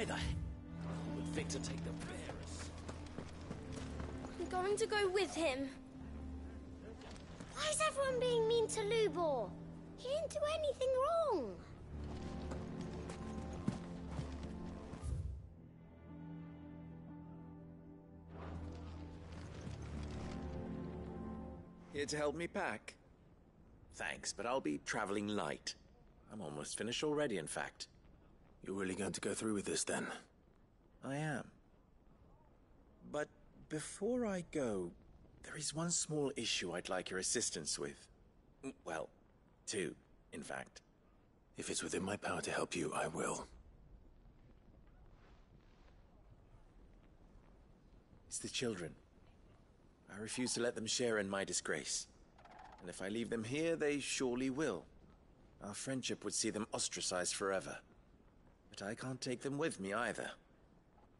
Why the heck would Victor take the bearers? I'm going to go with him. Why is everyone being mean to Lubor? He didn't do anything wrong. Here to help me pack? Thanks, but I'll be traveling light. I'm almost finished already, in fact. You're really going to go through with this, then? I am. But before I go, there is one small issue I'd like your assistance with. Well, two, in fact. If it's within my power to help you, I will. It's the children. I refuse to let them share in my disgrace. And if I leave them here, they surely will. Our friendship would see them ostracized forever. But I can't take them with me either.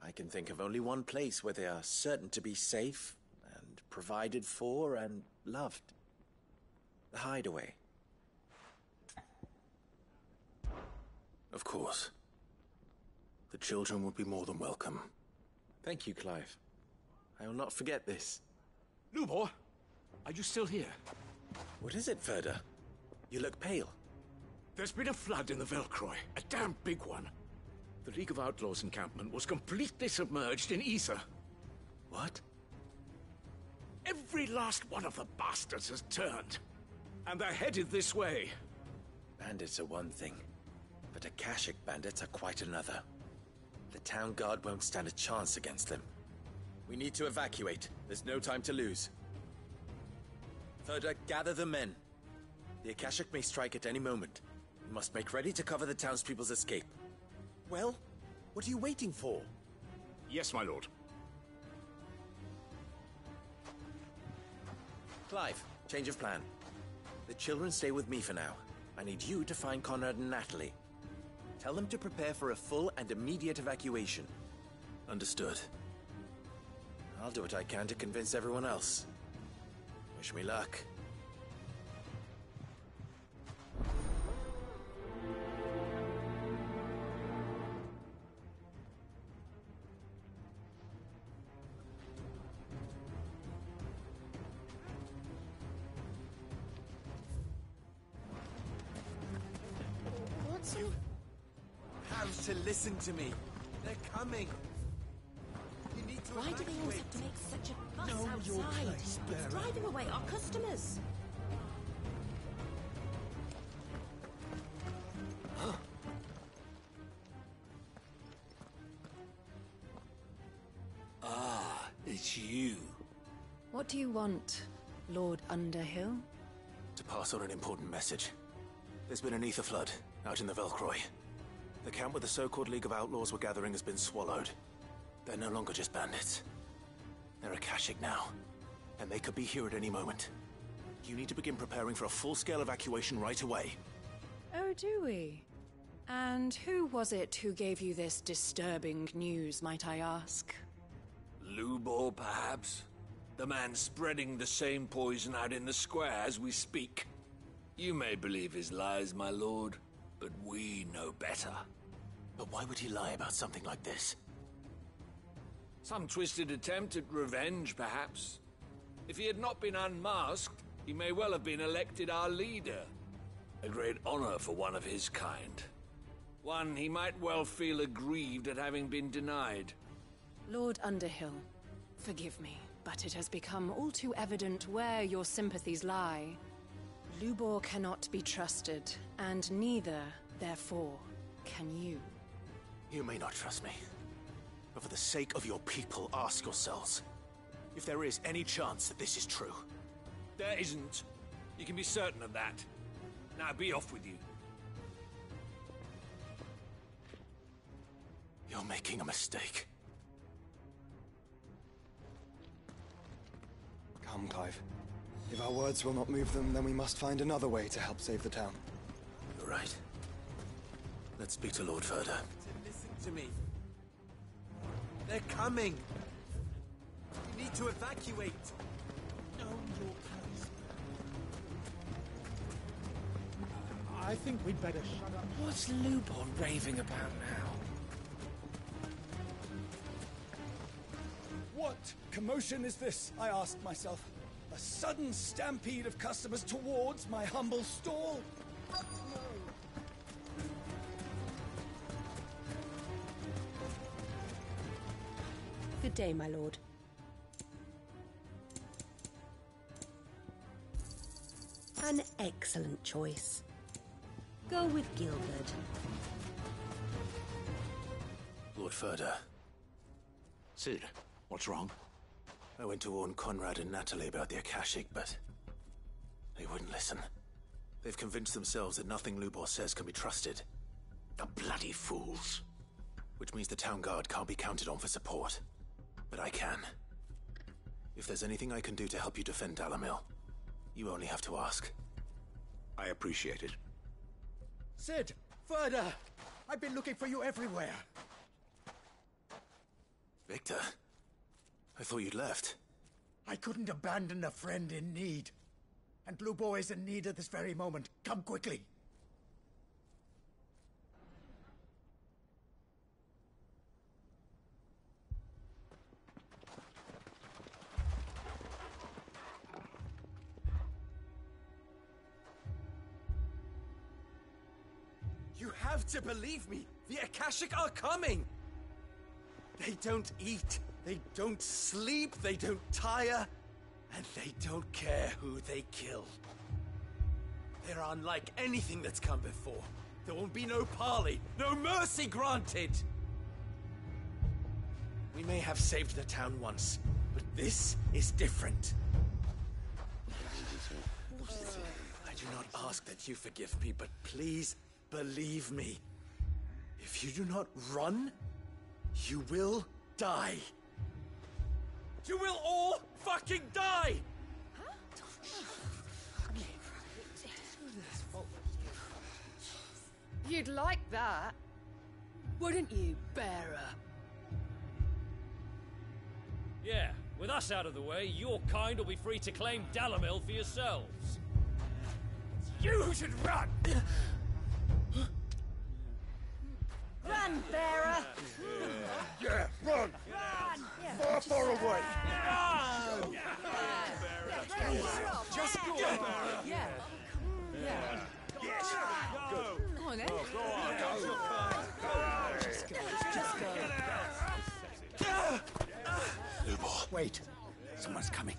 I can think of only one place where they are certain to be safe, and provided for, and loved. The Hideaway. Of course. The children would be more than welcome. Thank you, Clive. I will not forget this. Lubor, are you still here? What is it, Ferda? You look pale. There's been a flood in the Velcroy, a damn big one. The League of Outlaws encampment was completely submerged in ether. What? Every last one of the bastards has turned. And they're headed this way. Bandits are one thing, but Akashic bandits are quite another. The town guard won't stand a chance against them. We need to evacuate. There's no time to lose. Ferda, gather the men. The Akashic may strike at any moment. We must make ready to cover the townspeople's escape. Well, what are you waiting for? Yes, my lord. Clive, change of plan. The children stay with me for now. I need you to find Conrad and Natalie. Tell them to prepare for a full and immediate evacuation. Understood. I'll do what I can to convince everyone else. Wish me luck. What's he... Have to listen to me. They're coming. You need to Why do they always have to make such a fuss outside? It's driving away our customers. Ah, it's you. What do you want, Lord Underhill? To pass on an important message. There's been an ether flood out in the Velcroy. The camp where the so-called League of Outlaws were gathering has been swallowed. They're no longer just bandits. They're Akashic now, and they could be here at any moment. You need to begin preparing for a full-scale evacuation right away. Oh, do we? And who was it who gave you this disturbing news, might I ask? Lubor, perhaps? The man spreading the same poison out in the square as we speak. You may believe his lies, my lord, but we know better. But why would he lie about something like this? Some twisted attempt at revenge, perhaps. If he had not been unmasked, he may well have been elected our leader. A great honor for one of his kind. One he might well feel aggrieved at having been denied. Lord Underhill, forgive me, but it has become all too evident where your sympathies lie. Lubor cannot be trusted, and neither, therefore, can you. You may not trust me, but for the sake of your people, ask yourselves if there is any chance that this is true. There isn't. You can be certain of that. Now be off with you. You're making a mistake. Come, Clive. If our words will not move them, then we must find another way to help save the town. You're right. Let's speak to Lord Ferda. Listen to me. They're coming. You need to evacuate. Know your place. I think we'd better shut up. What's Lubor raving about now? commotion is this, I asked myself? A sudden stampede of customers towards my humble stall? Good day, my lord. An excellent choice. Go with Gilbert. Lord Furder. Sid, what's wrong? I went to warn Conrad and Natalie about the Akashic, but they wouldn't listen. They've convinced themselves that nothing Lubor says can be trusted. The bloody fools. Which means the town guard can't be counted on for support. But I can. If there's anything I can do to help you defend Dalamil, you only have to ask. I appreciate it. Sid! Further! I've been looking for you everywhere. Victor? I thought you'd left. I couldn't abandon a friend in need. And Lubor is in need at this very moment. Come quickly. You have to believe me! The Akashic are coming! They don't eat, they don't sleep, they don't tire, and they don't care who they kill. They're unlike anything that's come before. There will be no parley, no mercy granted! We may have saved the town once, but this is different. I do not ask that you forgive me, but please believe me. If you do not run, you will die. You will all fucking die! You'd like that, wouldn't you, bearer? Yeah, with us out of the way, your kind will be free to claim Dalamil for yourselves. You should run! Run, bearer! Yeah, run! Far, far away! Run! Just go. Yeah. Yes! Go! Come on, then. Just go. Lubor. Wait. Someone's coming.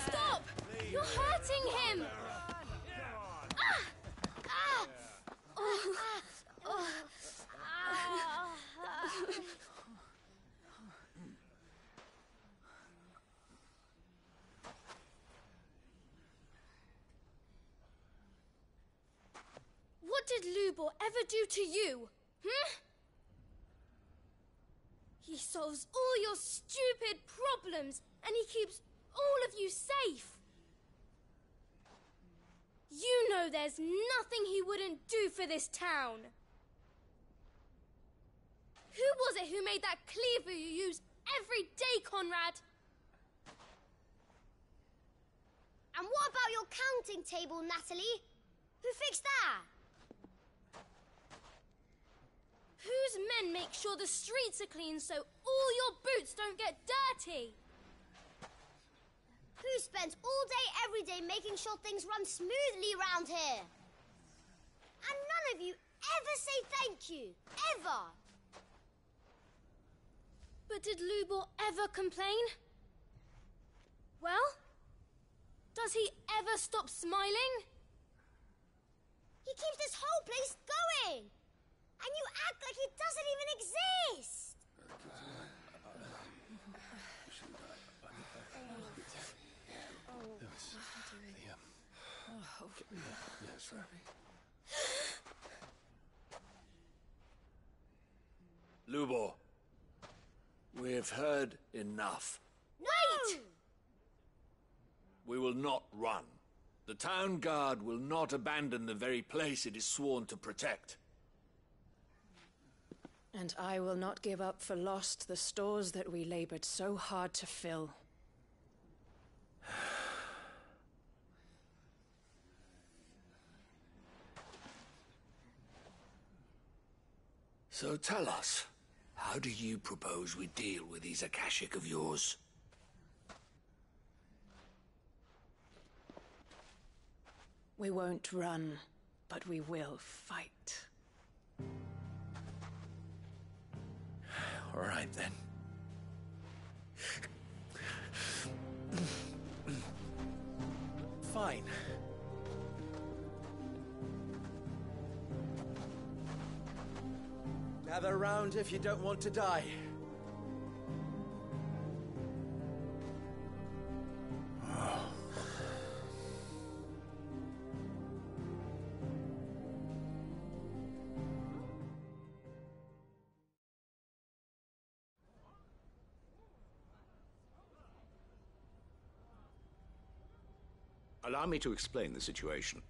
Stop! You're hurting him! What did Lubor ever do to you? He solves all your stupid problems, and he keeps all of you safe. You know there's nothing he wouldn't do for this town. Who was it who made that cleaver you use every day, Conrad? And what about your counting table, Natalie? Who fixed that? Whose men make sure the streets are clean so all your boots don't get dirty? Who spends all day, every day making sure things run smoothly round here? And none of you ever say thank you. Ever. But did Lubor ever complain? Well, does he ever stop smiling? He keeps this whole place going. And you act like he doesn't even exist. Lubor, we have heard enough. Wait! We will not run. The town guard will not abandon the very place it is sworn to protect. And I will not give up for lost the stores that we labored so hard to fill. So tell us, How do you propose we deal with these Akashic of yours? We won't run, but we will fight. All right, then. Fine. Gather round if you don't want to die. Allow me to explain the situation.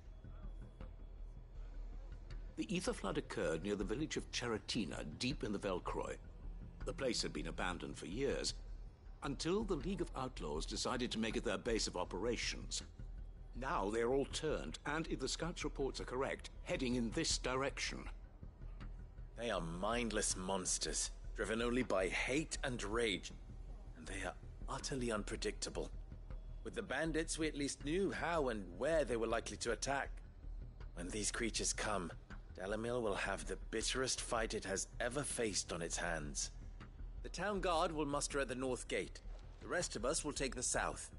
The ether flood occurred near the village of Cheratina, deep in the Velcroy. The place had been abandoned for years, until the League of Outlaws decided to make it their base of operations. Now they're all turned, and if the scouts' reports are correct, heading in this direction. They are mindless monsters, driven only by hate and rage, and they are utterly unpredictable. With the bandits, we at least knew how and where they were likely to attack. When these creatures come, Dalamil will have the bitterest fight it has ever faced on its hands. The town guard will muster at the north gate. The rest of us will take the south.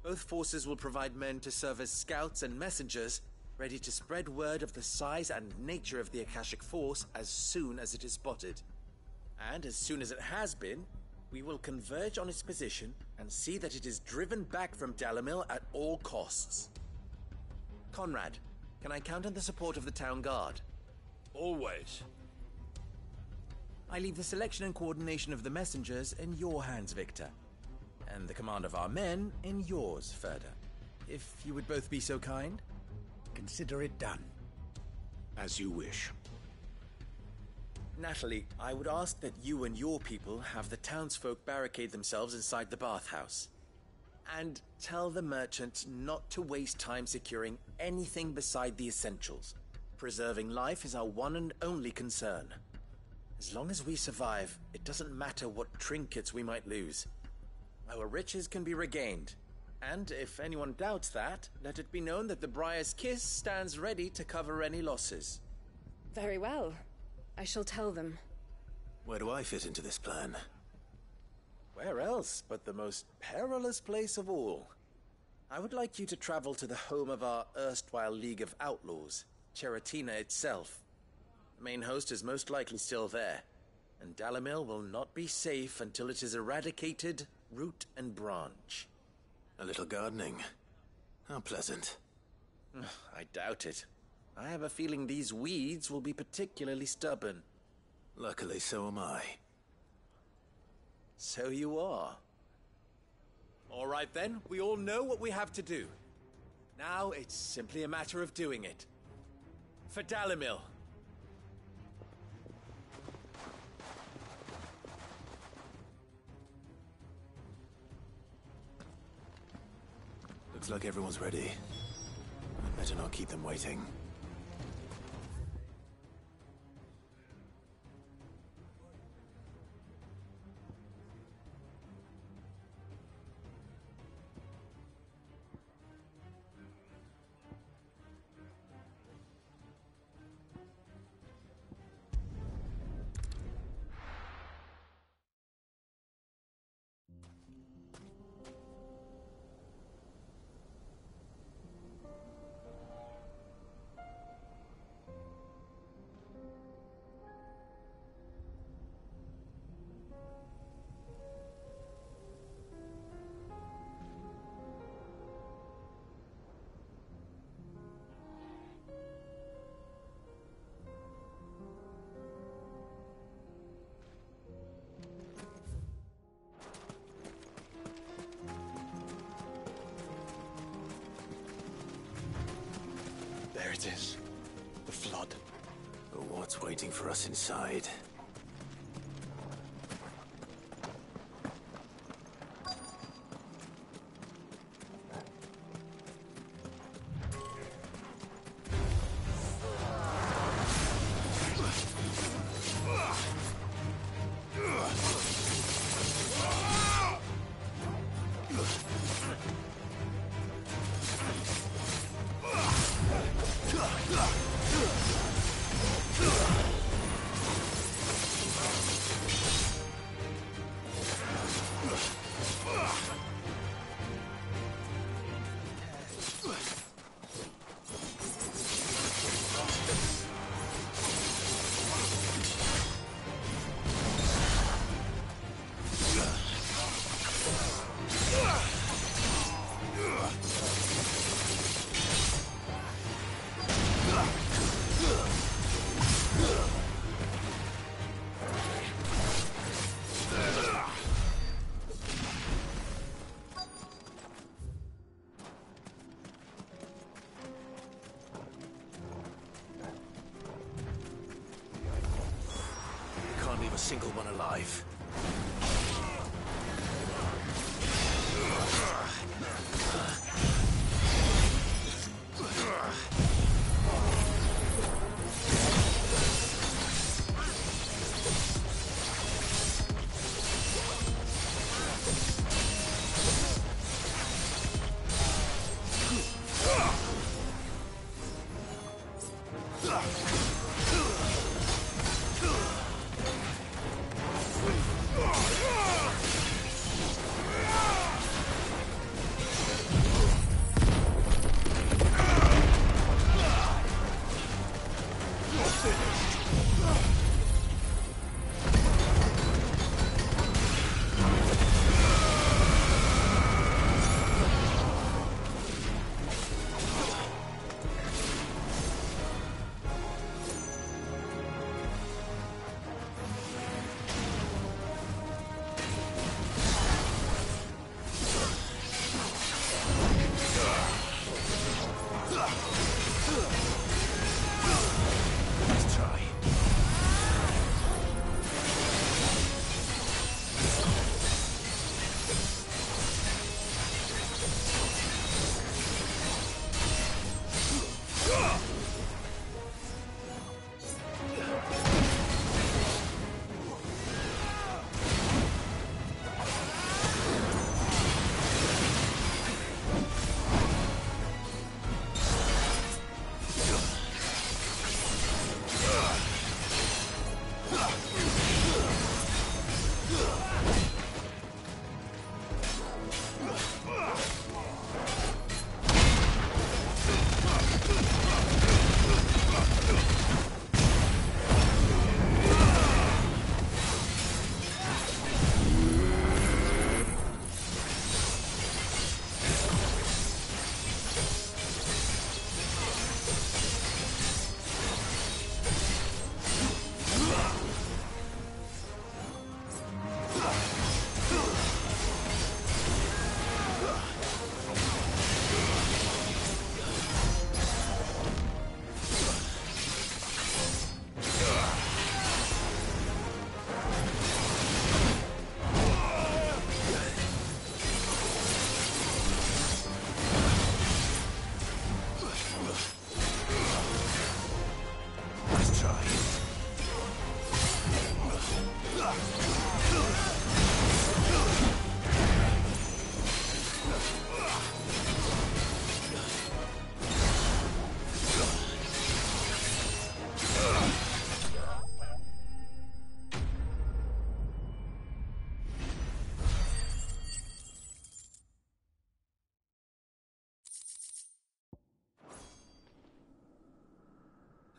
Both forces will provide men to serve as scouts and messengers, ready to spread word of the size and nature of the Akashic force as soon as it is spotted. And as soon as it has been, we will converge on its position and see that it is driven back from Dalamil at all costs. Conrad, can I count on the support of the town guard? Always. I leave the selection and coordination of the messengers in your hands, Victor. And the command of our men in yours, Ferda. If you would both be so kind. Consider it done. As you wish. Natalie, I would ask that you and your people have the townsfolk barricade themselves inside the bathhouse. And tell the merchant not to waste time securing anything beside the essentials. Preserving life is our one and only concern. As long as we survive, it doesn't matter what trinkets we might lose. Our riches can be regained. And if anyone doubts that, let it be known that the Briar's Kiss stands ready to cover any losses. Very well. I shall tell them. Where do I fit into this plan? Where else but the most perilous place of all? I would like you to travel to the home of our erstwhile League of Outlaws, Cheratina itself. The main host is most likely still there, and Dalamil will not be safe until it is eradicated root and branch. A little gardening. How pleasant. I doubt it. I have a feeling these weeds will be particularly stubborn. Luckily, so am I. So you are. All right then, we all know what we have to do. Now it's simply a matter of doing it. For Dalamil. Looks like everyone's ready. I'd better not keep them waiting. There it is. The flood. But what's waiting for us inside? single one alive.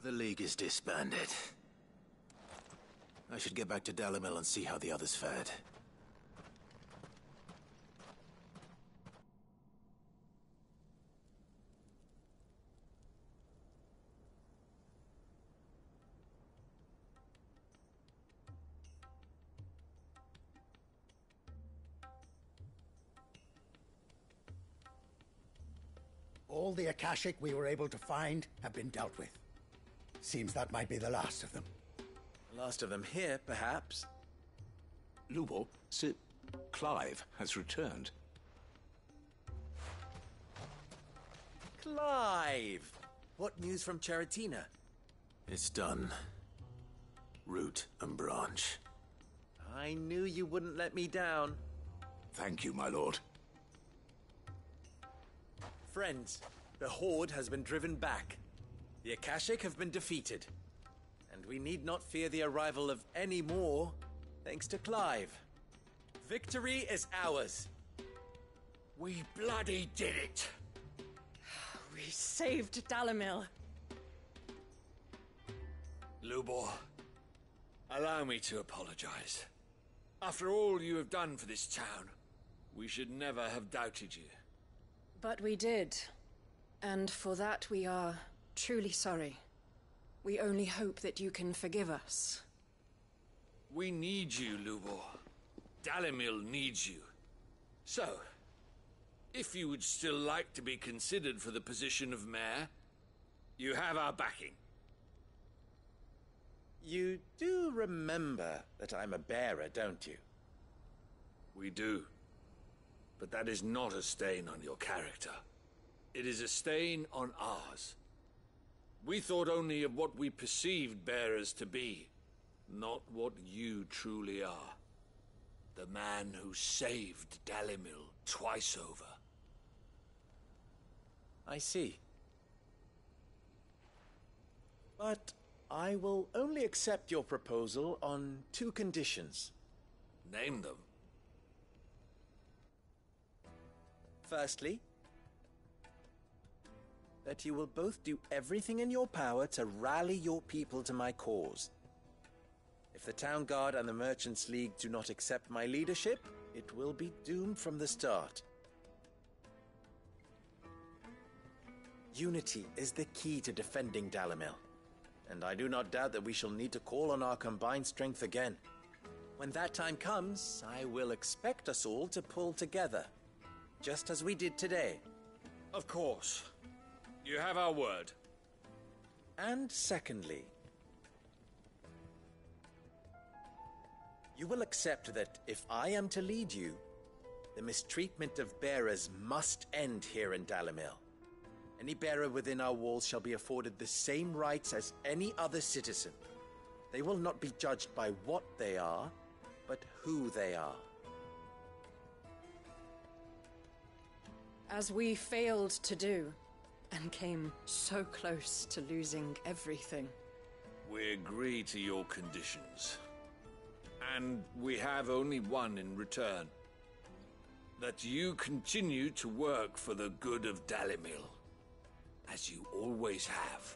The League is disbanded. I should get back to Dalimil and see how the others fared. All the Akashic we were able to find have been dealt with. Seems that might be the last of them. Last of them here, perhaps. Lubor, Sir Clive has returned. Clive! What news from Charatina? It's done. Root and branch. I knew you wouldn't let me down. Thank you, my lord. Friends, the Horde has been driven back. The Akashic have been defeated. And we need not fear the arrival of any more, thanks to Clive. Victory is ours. We bloody did it! We saved Dalimil. Lubor, allow me to apologize. After all you have done for this town, we should never have doubted you. But we did. And for that we are truly sorry. We only hope that you can forgive us. We need you, Lubor. Dalimil needs you. So, if you would still like to be considered for the position of mayor, you have our backing. You do remember that I'm a bearer, don't you? We do. But that is not a stain on your character. It is a stain on ours. We thought only of what we perceived bearers to be, not what you truly are. The man who saved Dalimil twice over. I see. But I will only accept your proposal on 2 conditions. Name them. Firstly, that you will both do everything in your power to rally your people to my cause. If the Town Guard and the Merchants League do not accept my leadership, it will be doomed from the start. Unity is the key to defending Dalimil, and I do not doubt that we shall need to call on our combined strength again. When that time comes, I will expect us all to pull together, just as we did today. Of course. You have our word. And secondly, you will accept that if I am to lead you, the mistreatment of bearers must end here in Dalimil. Any bearer within our walls shall be afforded the same rights as any other citizen. They will not be judged by what they are, but who they are. As we failed to do, and came so close to losing everything. We agree to your conditions. And we have only one in return. That you continue to work for the good of Dalimil, as you always have.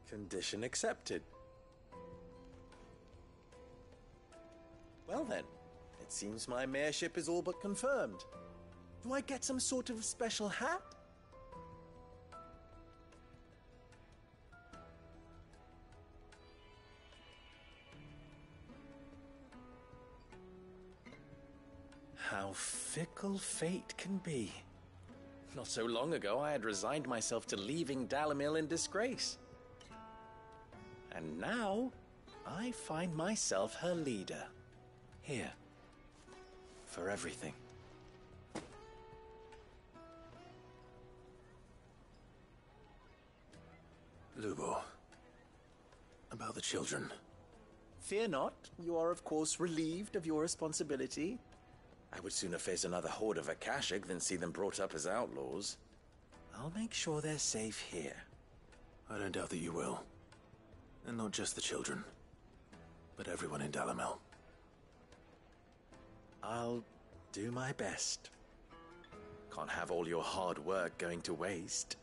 Condition accepted. Well then, it seems my mayorship is all but confirmed. Do I get some sort of special hat? How fickle fate can be. Not so long ago, I had resigned myself to leaving Dalimil in disgrace. And now, I find myself her leader. Here. For everything. Lubor. About the children. Fear not. You are, of course, relieved of your responsibility. I would sooner face another horde of Akashic than see them brought up as outlaws. I'll make sure they're safe here. I don't doubt that you will. And not just the children, but everyone in Dalimil. I'll do my best. Can't have all your hard work going to waste.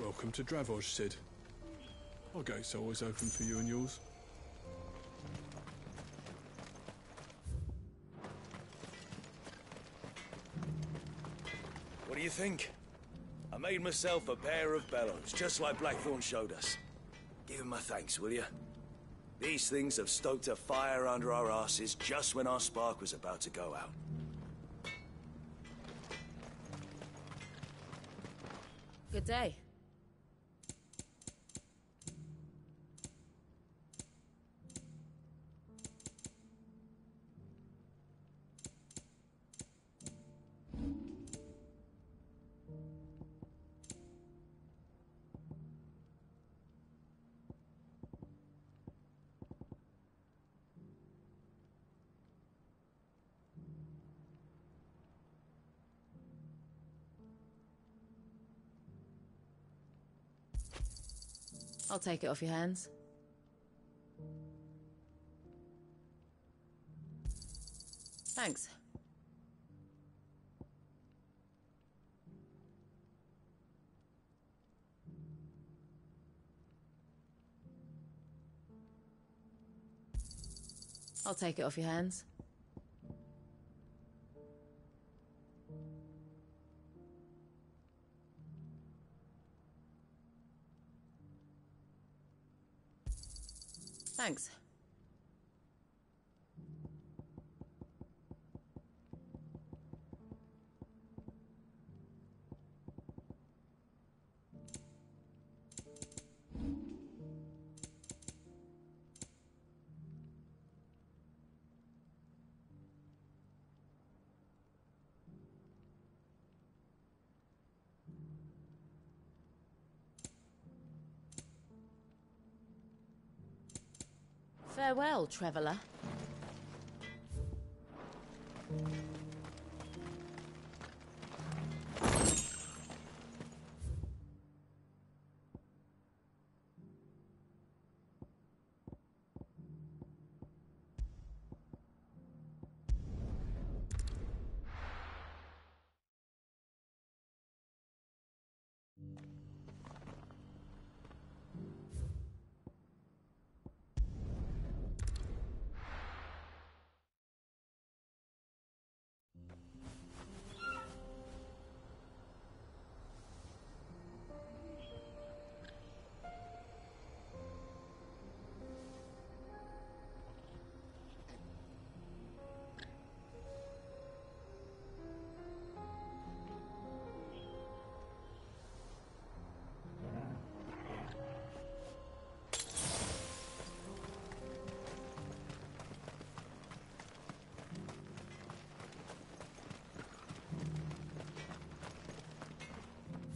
Welcome to Dravoj, Sid. Our gate's always open for you and yours. What do you think? I made myself a pair of bellows, just like Blackthorn showed us. Give him my thanks, will you? These things have stoked a fire under our asses just when our spark was about to go out. Good day. I'll take it off your hands. Thanks. I'll take it off your hands. Thanks. Farewell, traveller.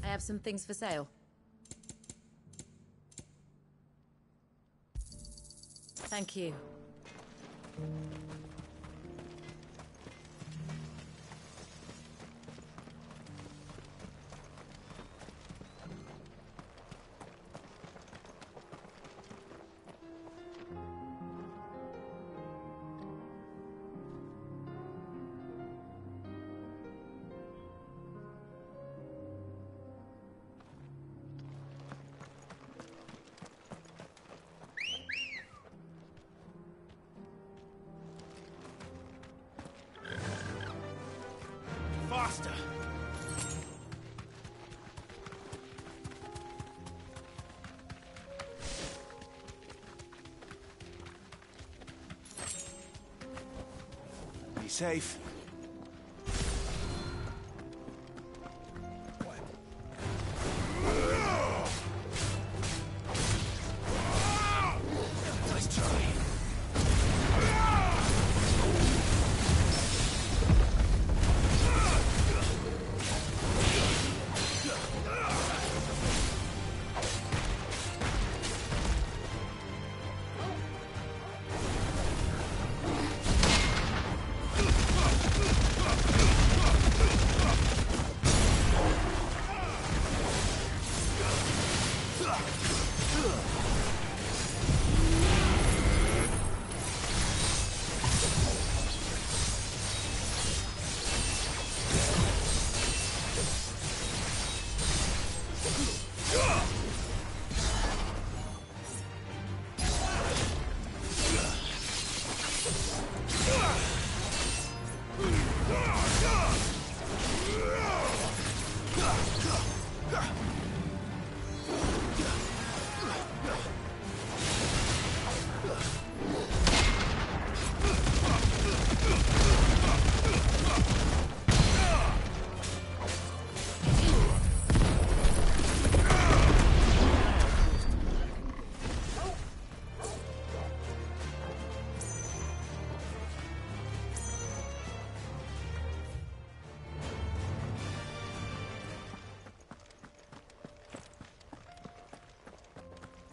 I have some things for sale. Thank you. Faster! Be safe. Nice try.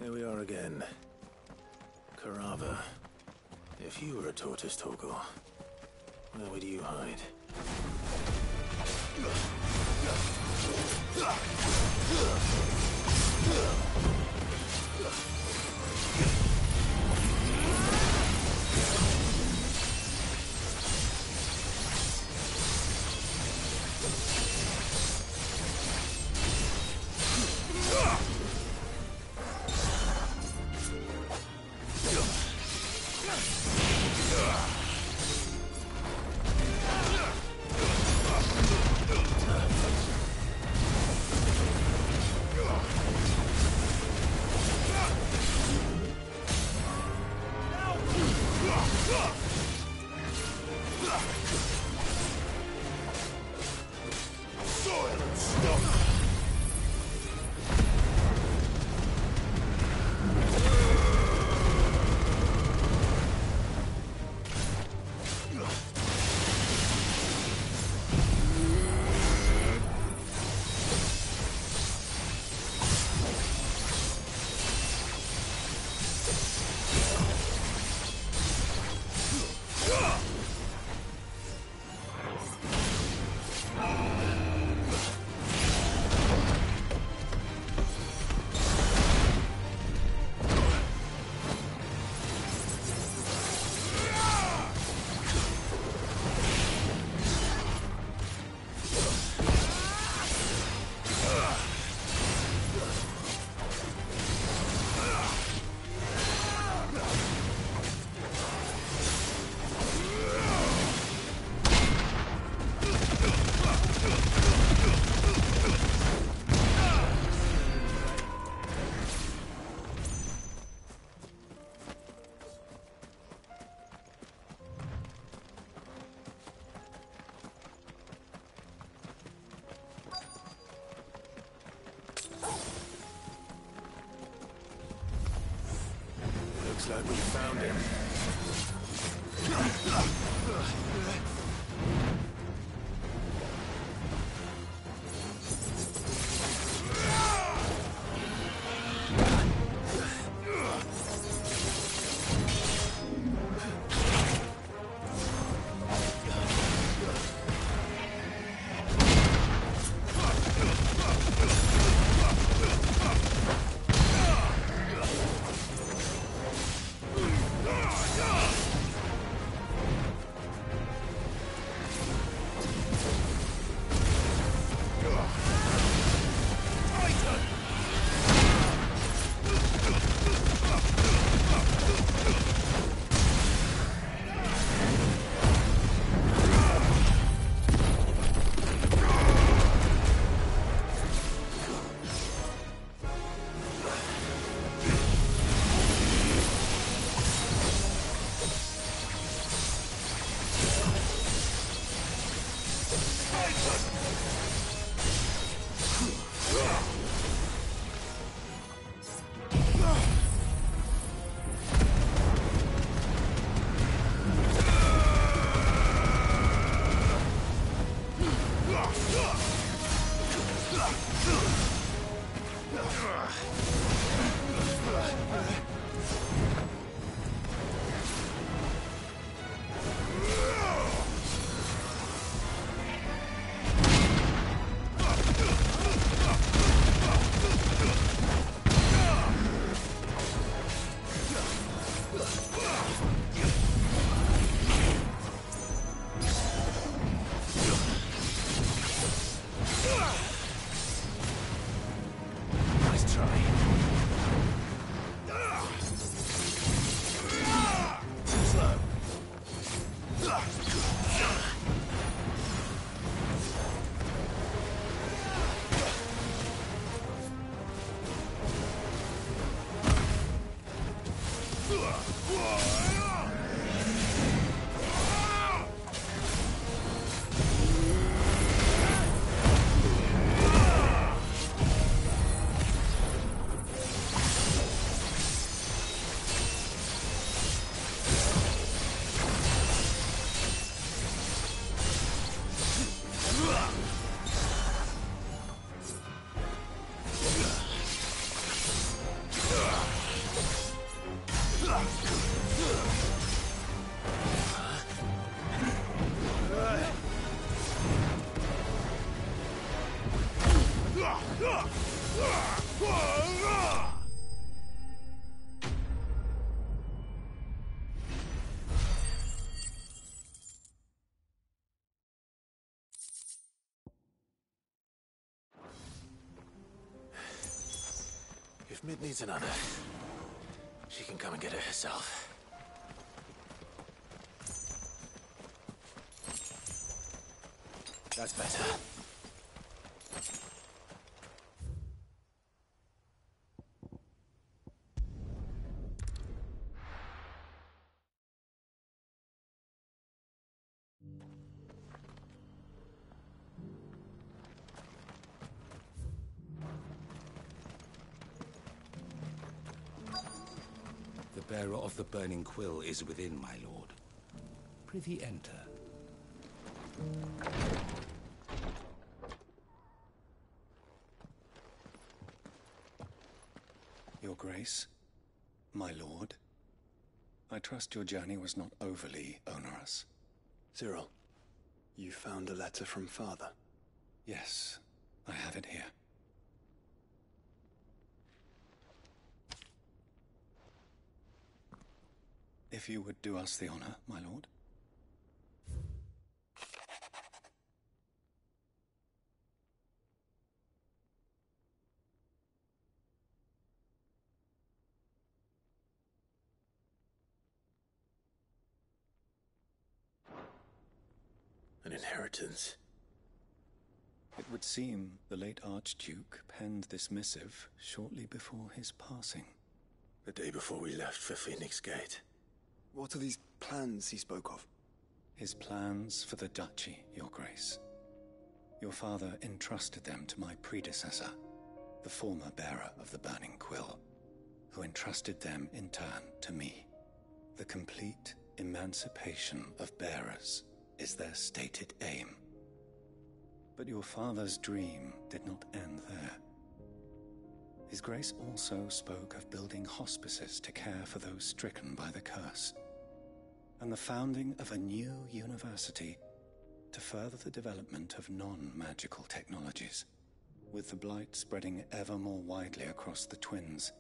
Here we are again. Carava. If you were a tortoise, Torgor, where would you hide? Looks like we found him. If Mid needs another, she can come and get it herself. That's better. The bearer of the burning quill is within, my lord. Prithee enter. Your Grace, my lord, I trust your journey was not overly onerous. Cyril, you found a letter from Father? Yes, I have it here. If you would do us the honor, my lord. An inheritance. It would seem the late Archduke penned this missive shortly before his passing. The day before we left for Phoenix Gate. What are these plans he spoke of? His plans for the duchy, Your Grace. Your father entrusted them to my predecessor, the former bearer of the Burning Quill. who entrusted them in turn to me. The complete emancipation of bearers is their stated aim. But your father's dream did not end there. His Grace also spoke of building hospices to care for those stricken by the curse, and the founding of a new university to further the development of non-magical technologies. With the blight spreading ever more widely across the twins,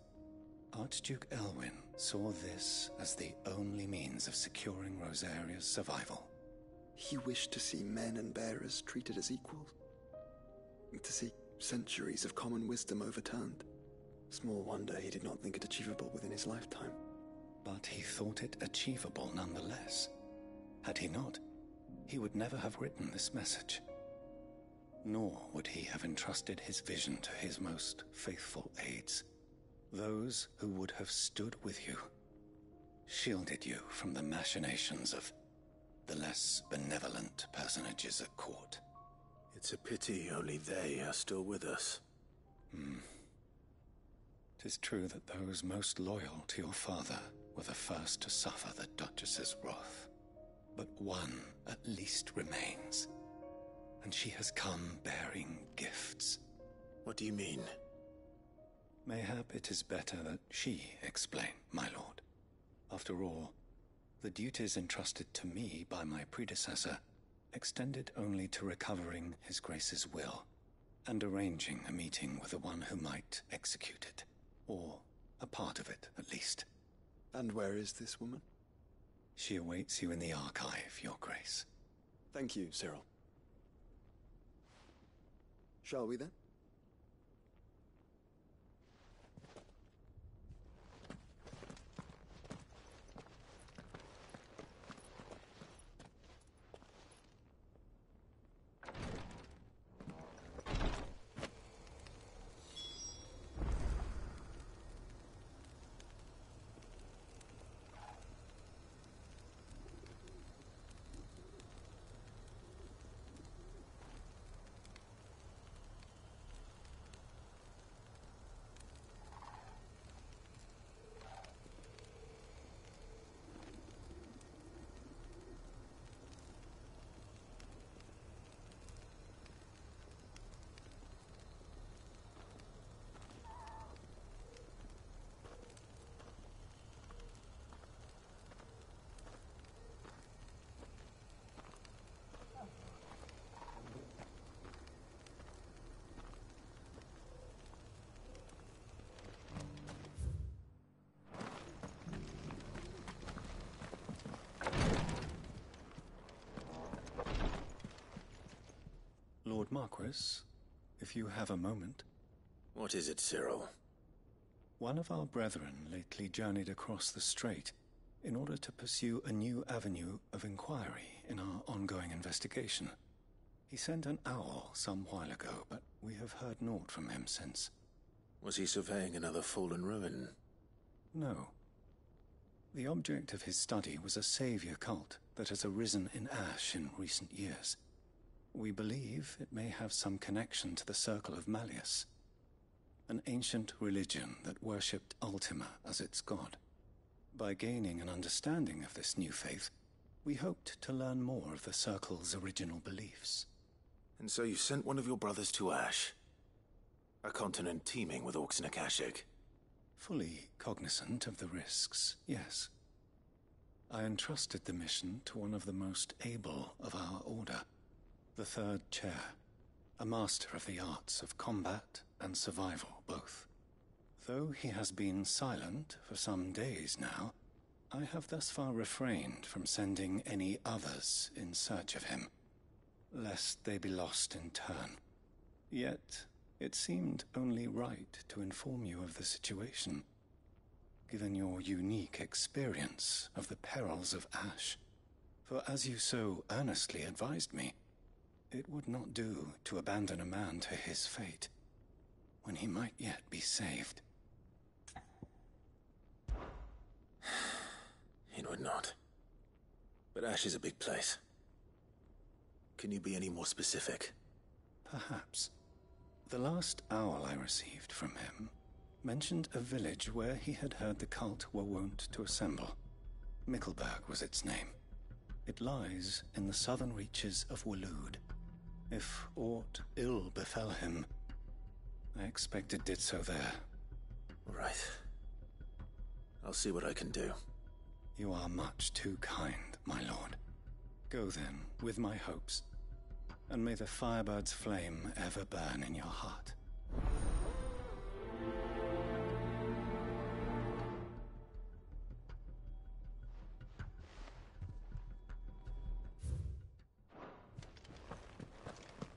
Archduke Elwyn saw this as the only means of securing Rosaria's survival. He wished to see men and bearers treated as equals. To see centuries of common wisdom overturned. Small wonder he did not think it achievable within his lifetime. But he thought it achievable nonetheless. Had he not, he would never have written this message. Nor would he have entrusted his vision to his most faithful aides, those who would have stood with you, shielded you from the machinations of the less benevolent personages at court. It's a pity only they are still with us. 'Tis true that those most loyal to your father were the first to suffer the Duchess's wrath. But one at least remains, and she has come bearing gifts. What do you mean? Mayhap it is better that she explain, my lord. After all, the duties entrusted to me by my predecessor extended only to recovering His Grace's will and arranging a meeting with the one who might execute it, or a part of it at least. And where is this woman? She awaits you in the archive, Your Grace. Thank you, Cyril. Shall we then? Lord Marquis, if you have a moment. What is it, Cyril? One of our brethren lately journeyed across the strait in order to pursue a new avenue of inquiry in our ongoing investigation. He sent an owl some while ago, but we have heard naught from him since. Was he surveying another fallen ruin? No. The object of his study was a savior cult that has arisen in Ash in recent years. We believe it may have some connection to the Circle of Malleus, an ancient religion that worshipped Ultima as its god. By gaining an understanding of this new faith, we hoped to learn more of the Circle's original beliefs. And so you sent one of your brothers to Ash, a continent teeming with orcs and Akashic. Fully cognizant of the risks, yes. I entrusted the mission to one of the most able of our order, the Third Chair, a master of the arts of combat and survival both. Though he has been silent for some days now, I have thus far refrained from sending any others in search of him, lest they be lost in turn. Yet, it seemed only right to inform you of the situation, given your unique experience of the perils of Ash. For as you so earnestly advised me, it would not do to abandon a man to his fate, when he might yet be saved. It would not. But Ash is a big place. Can you be any more specific? Perhaps. The last owl I received from him mentioned a village where he had heard the cult were wont to assemble. Mickelberg was its name. It lies in the southern reaches of Waloed. If aught ill befell him, I expect it did so there. Right. I'll see what I can do. You are much too kind, my lord. Go then, with my hopes, and may the Firebird's flame ever burn in your heart.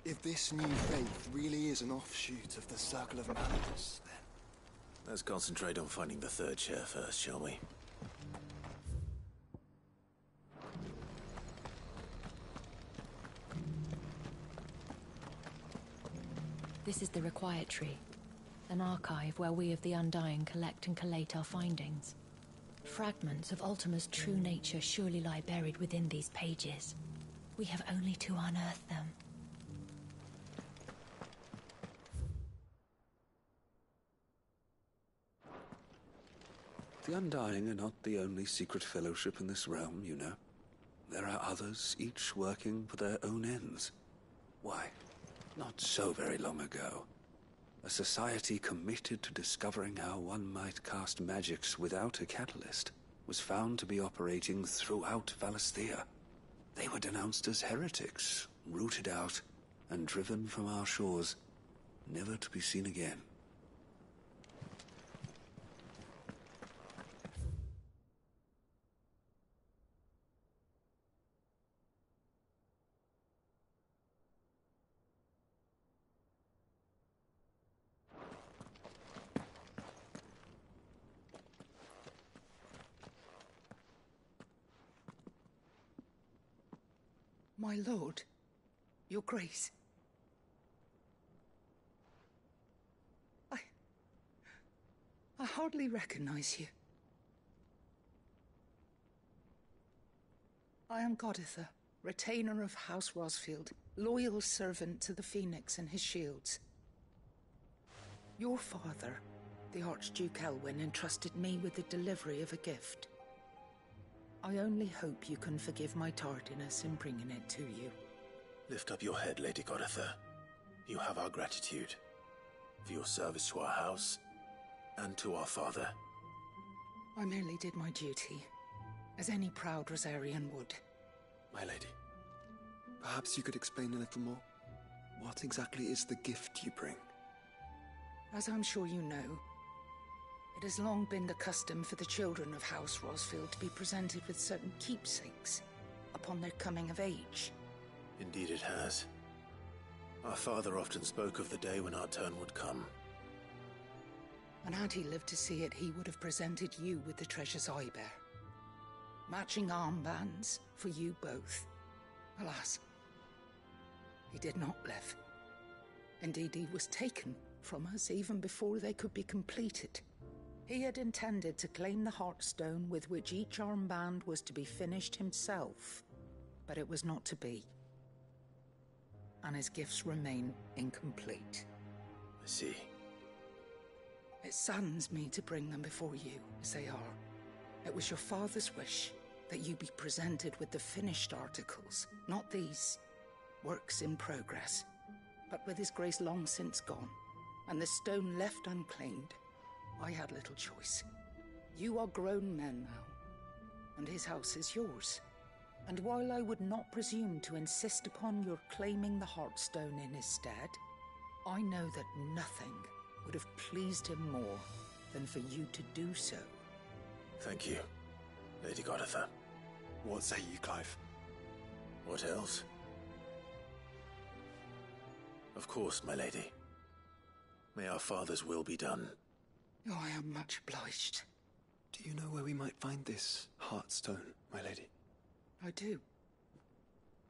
If this new faith really is an offshoot of the Circle of Madness, then... Let's concentrate on finding the third chair first, shall we? This is the Required Tree, an archive where we of the Undying collect and collate our findings. Fragments of Ultima's true nature surely lie buried within these pages. We have only to unearth them. The Undying are not the only secret fellowship in this realm, you know. There are others, each working for their own ends. Why, not so very long ago, a society committed to discovering how one might cast magics without a catalyst was found to be operating throughout Valisthea. They were denounced as heretics, rooted out, and driven from our shores, never to be seen again. My lord, your grace. I hardly recognize you. I am Goditha, retainer of House Rosfield, loyal servant to the Phoenix and his shields. Your father, the Archduke Elwyn, entrusted me with the delivery of a gift. I only hope you can forgive my tardiness in bringing it to you. Lift up your head, Lady Goditha. You have our gratitude for your service to our house and to our father. I merely did my duty, as any proud Rosarian would. My lady, perhaps you could explain a little more? What exactly is the gift you bring? As I'm sure you know, it has long been the custom for the children of House Rosfield to be presented with certain keepsakes upon their coming of age. Indeed it has. Our father often spoke of the day when our turn would come. And had he lived to see it, he would have presented you with the treasures I bear. Matching armbands for you both. Alas, he did not live. Indeed, he was taken from us even before they could be completed. He had intended to claim the Heartstone with which each armband was to be finished himself, but it was not to be. And his gifts remain incomplete. I see. It saddens me to bring them before you, as they are. It was your father's wish that you be presented with the finished articles, not these works in progress. But with his grace long since gone, and the stone left unclaimed, I had little choice. You are grown men now, and his house is yours. And while I would not presume to insist upon your claiming the Heartstone in his stead, I know that nothing would have pleased him more than for you to do so. Thank you, Lady Goditha. What say you, Clive? What else? Of course, my lady. May our father's will be done. Oh, I am much obliged. Do you know where we might find this Heartstone, my lady? I do.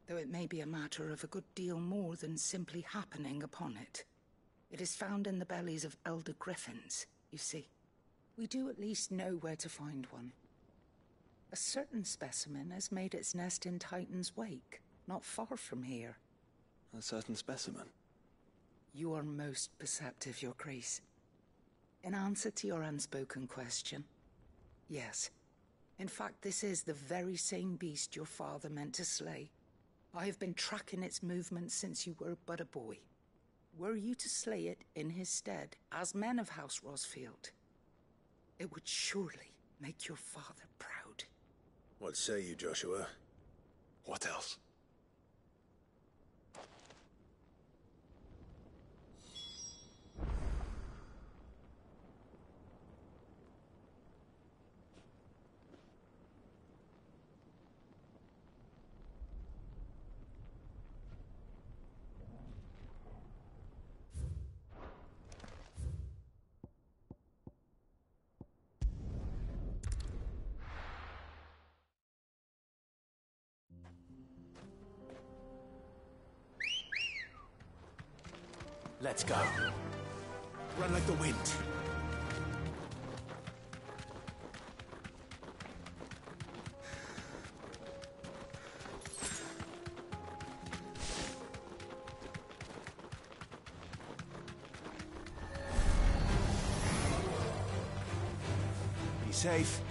Though it may be a matter of a good deal more than simply happening upon it. It is found in the bellies of elder griffins, you see. We do at least know where to find one. A certain specimen has made its nest in Titan's Wake, not far from here. A certain specimen? You are most perceptive, Your Grace. In answer to your unspoken question, yes. In fact, this is the very same beast your father meant to slay. I have been tracking its movements since you were but a boy. Were you to slay it in his stead, as men of House Rosfield, it would surely make your father proud. What say you, Joshua? What else? Let's go. Run like the wind. Be safe.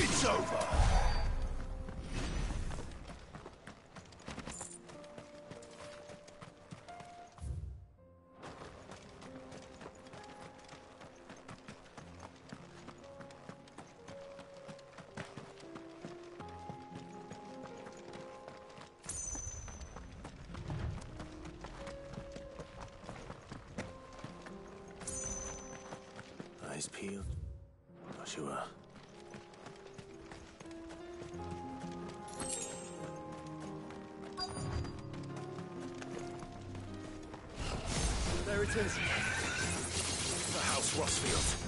It's over. Eyes peeled, Joshua. There it is. The House Rosfield.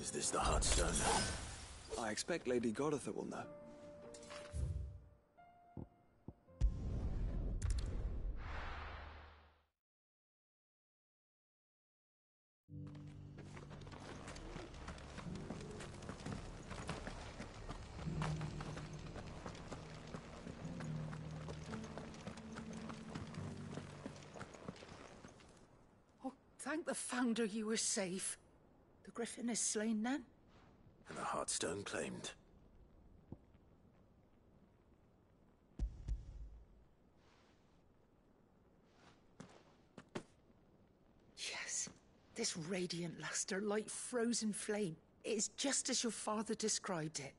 Is this the Heartstone? I expect Lady Goditha will know. Oh, thank the Founder you were safe. The Griffin is slain then? And the Heartstone claimed. Yes. This radiant luster, like frozen flame. It is just as your father described it.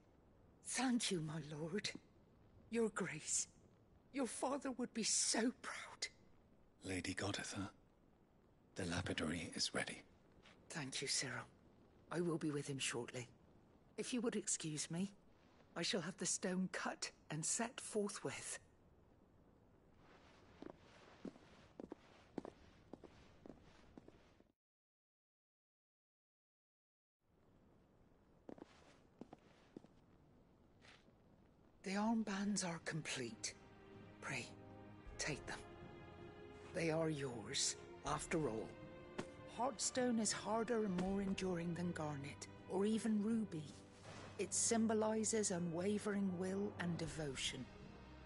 Thank you, my lord. Your Grace. Your father would be so proud. Lady Goditha, the lapidary is ready. Thank you, Cyril. I will be with him shortly. If you would excuse me, I shall have the stone cut and set forthwith. The armbands are complete. Pray, take them. They are yours, after all. Heartstone is harder and more enduring than garnet, or even ruby. It symbolizes unwavering will and devotion,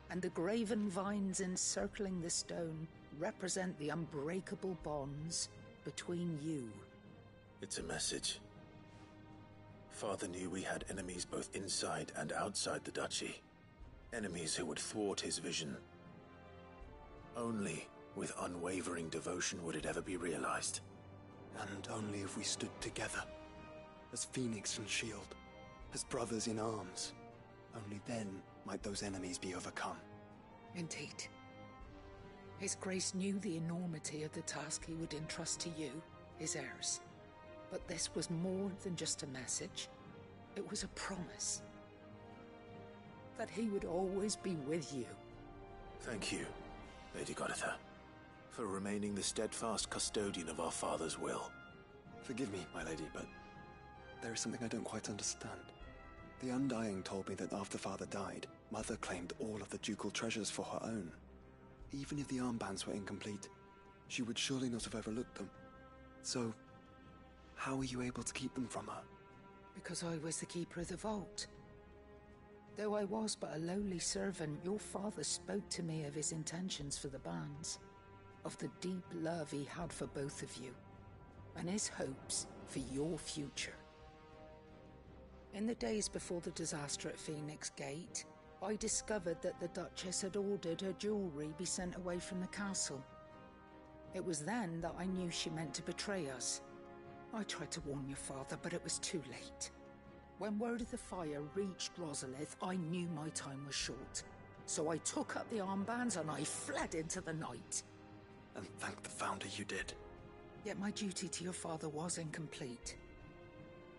and the graven vines encircling the stone represent the unbreakable bonds between you. It's a message. Father knew we had enemies both inside and outside the duchy. Enemies who would thwart his vision. Only with unwavering devotion would it ever be realized. And only if we stood together, as Phoenix and Shield, as brothers in arms. Only then might those enemies be overcome. Indeed. His Grace knew the enormity of the task he would entrust to you, his heirs. But this was more than just a message. It was a promise. That he would always be with you. Thank you, Lady Goditha, for remaining the steadfast custodian of our father's will. Forgive me, my lady, but there is something I don't quite understand. The Undying told me that after Father died, Mother claimed all of the ducal treasures for her own. Even if the armbands were incomplete, she would surely not have overlooked them. So, how were you able to keep them from her? Because I was the keeper of the vault. Though I was but a lowly servant, your father spoke to me of his intentions for the bands, of the deep love he had for both of you, and his hopes for your future. In the days before the disaster at Phoenix Gate, I discovered that the Duchess had ordered her jewelry be sent away from the castle. It was then that I knew she meant to betray us. I tried to warn your father, but it was too late. When word of the fire reached Rosalith, I knew my time was short. So I took up the armbands and I fled into the night. And thank the Founder you did. Yet my duty to your father was incomplete.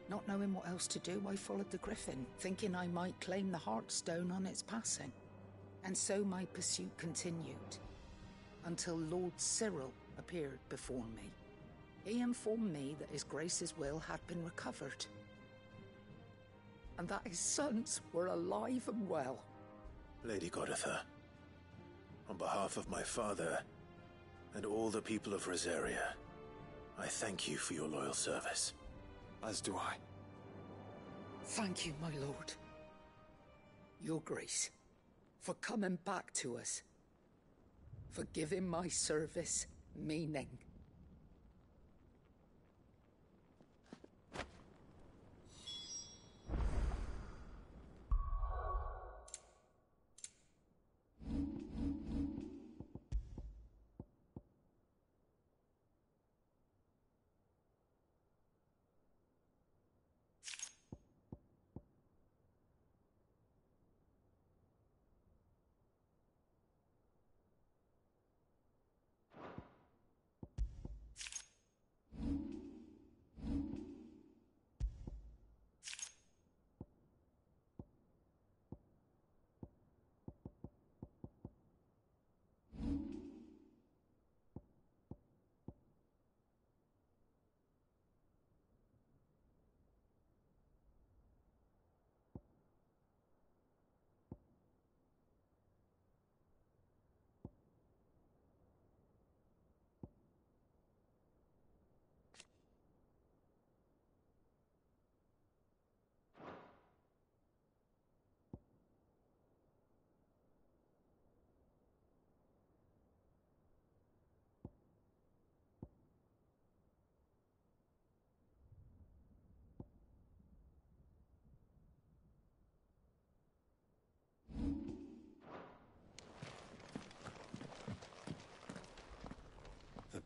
Not knowing what else to do, I followed the Griffin, thinking I might claim the Heartstone on its passing. And so my pursuit continued, until Lord Cyril appeared before me. He informed me that His Grace's will had been recovered, and that his sons were alive and well. Lady Goditha, on behalf of my father and all the people of Rosaria, I thank you for your loyal service. As do I. Thank you, my lord. Your Grace, for coming back to us, for giving my service meaning.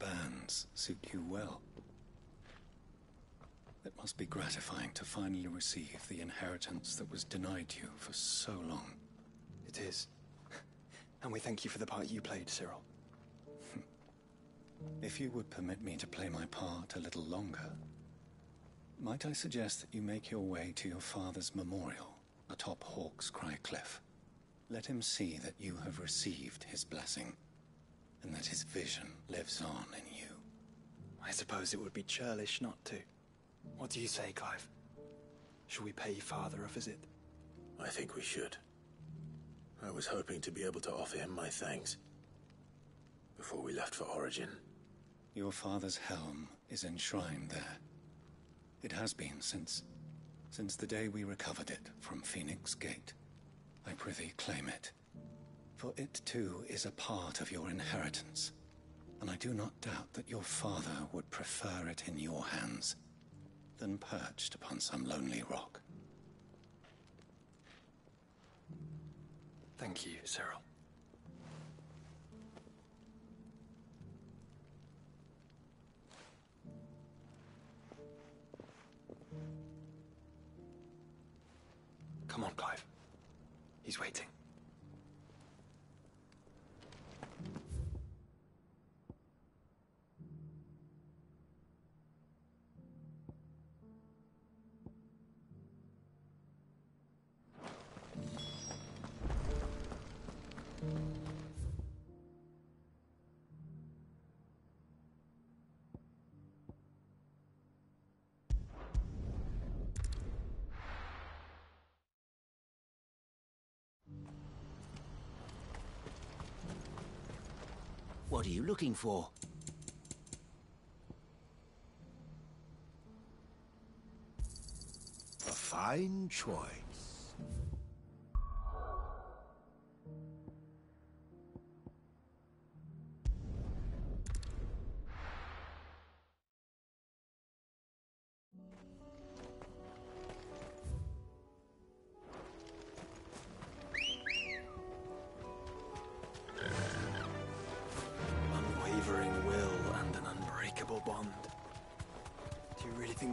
bands suit you well. It must be gratifying to finally receive the inheritance that was denied you for so long. It is. And we thank you for the part you played, Cyril. If you would permit me to play my part a little longer, might I suggest that you make your way to your father's memorial atop Hawk's Cry Cliff? Let him see that you have received his blessing, and that his vision lives on in you. I suppose it would be churlish not to. What do you say, Clive? Shall we pay Father a visit? I think we should. I was hoping to be able to offer him my thanks before we left for Origin. Your father's helm is enshrined there. It has been since the day we recovered it from Phoenix Gate. I prithee claim it, for it too is a part of your inheritance, and I do not doubt that your father would prefer it in your hands than perched upon some lonely rock. Thank you, Cyril. Come on, Clive. He's waiting. What are you looking for? A fine choice.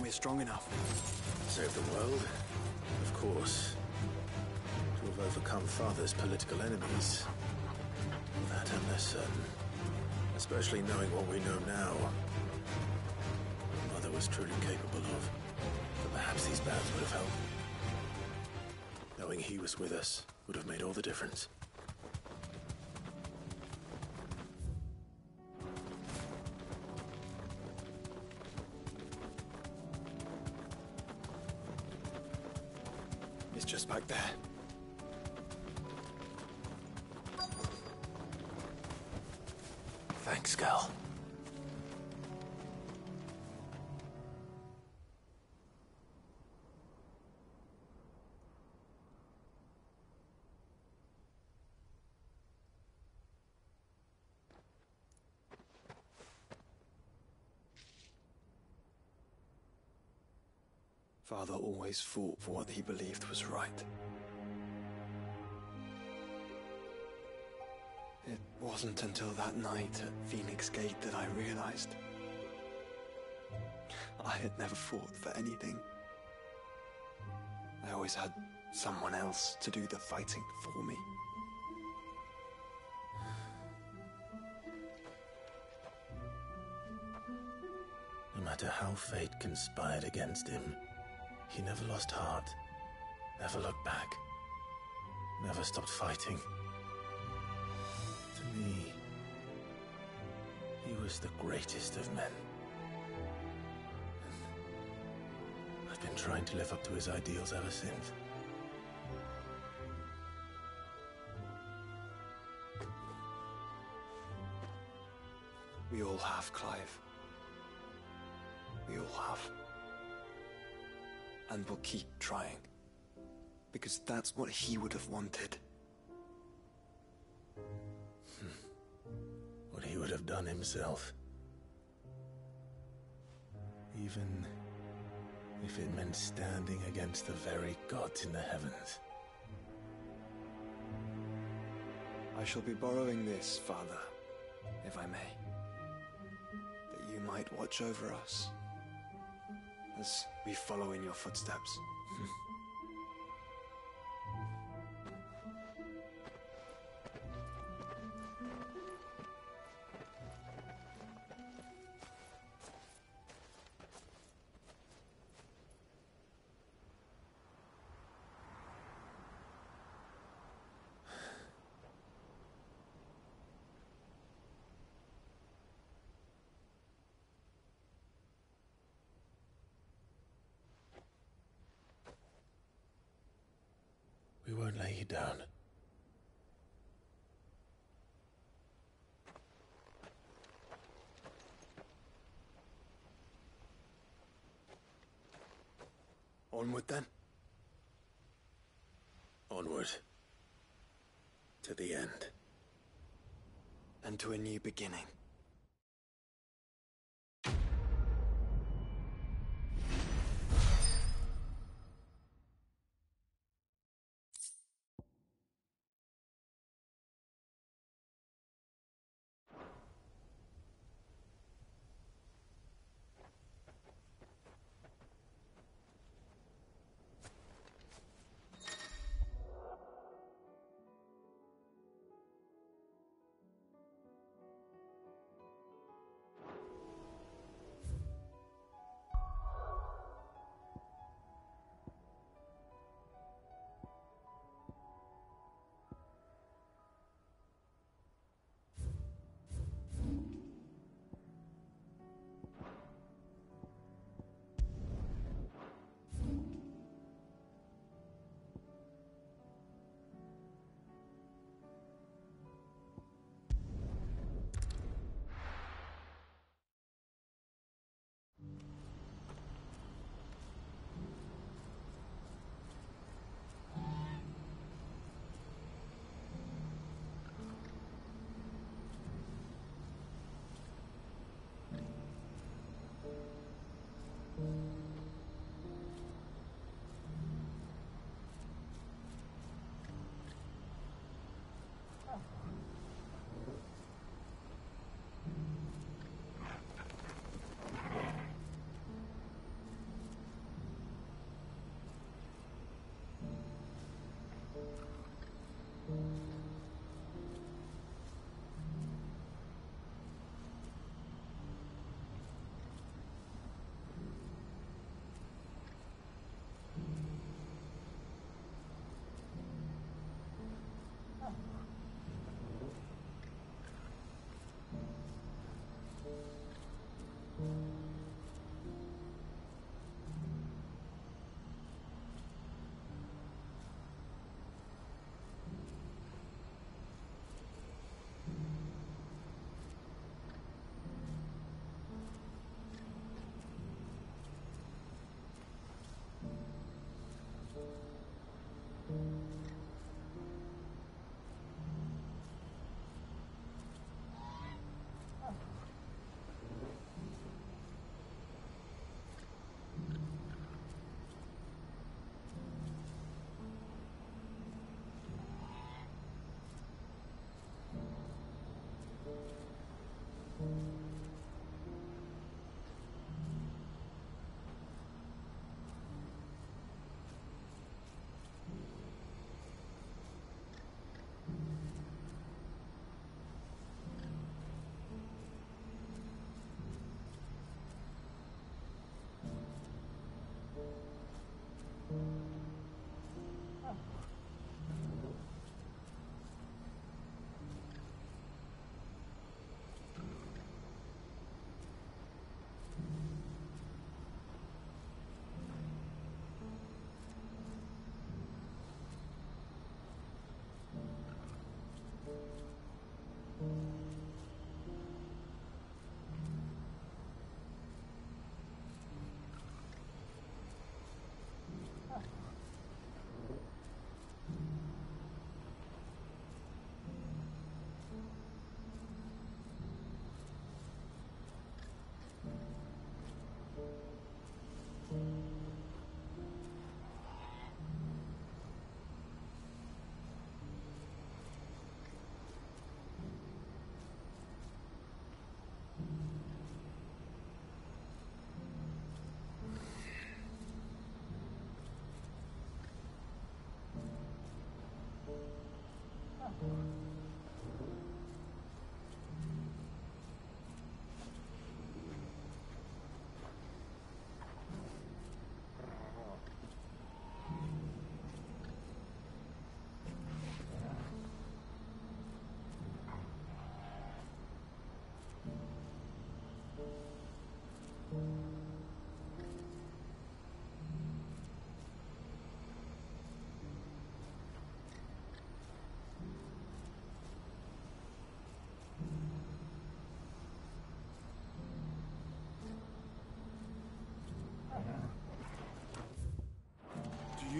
Strong enough. Save the world? Of course. To have overcome Father's political enemies. That I'm less certain. Especially knowing what we know now. Mother was truly capable of. But perhaps these bands would have helped. Knowing he was with us would have made all the difference. Just back there. Thanks, Gal. Father always fought for what he believed was right. It wasn't until that night at Phoenix Gate that I realized I had never fought for anything. I always had someone else to do the fighting for me. No matter how fate conspired against him, he never lost heart, never looked back, never stopped fighting. To me, he was the greatest of men. And I've been trying to live up to his ideals ever since. We all have, Clive. We all have. And we'll keep trying. Because that's what he would have wanted. What he would have done himself. Even if it meant standing against the very gods in the heavens. I shall be borrowing this, Father, if I may. might watch over us as we follow in your footsteps. We won't lay you down. Onward, then. Onward. To the end. And to a new beginning.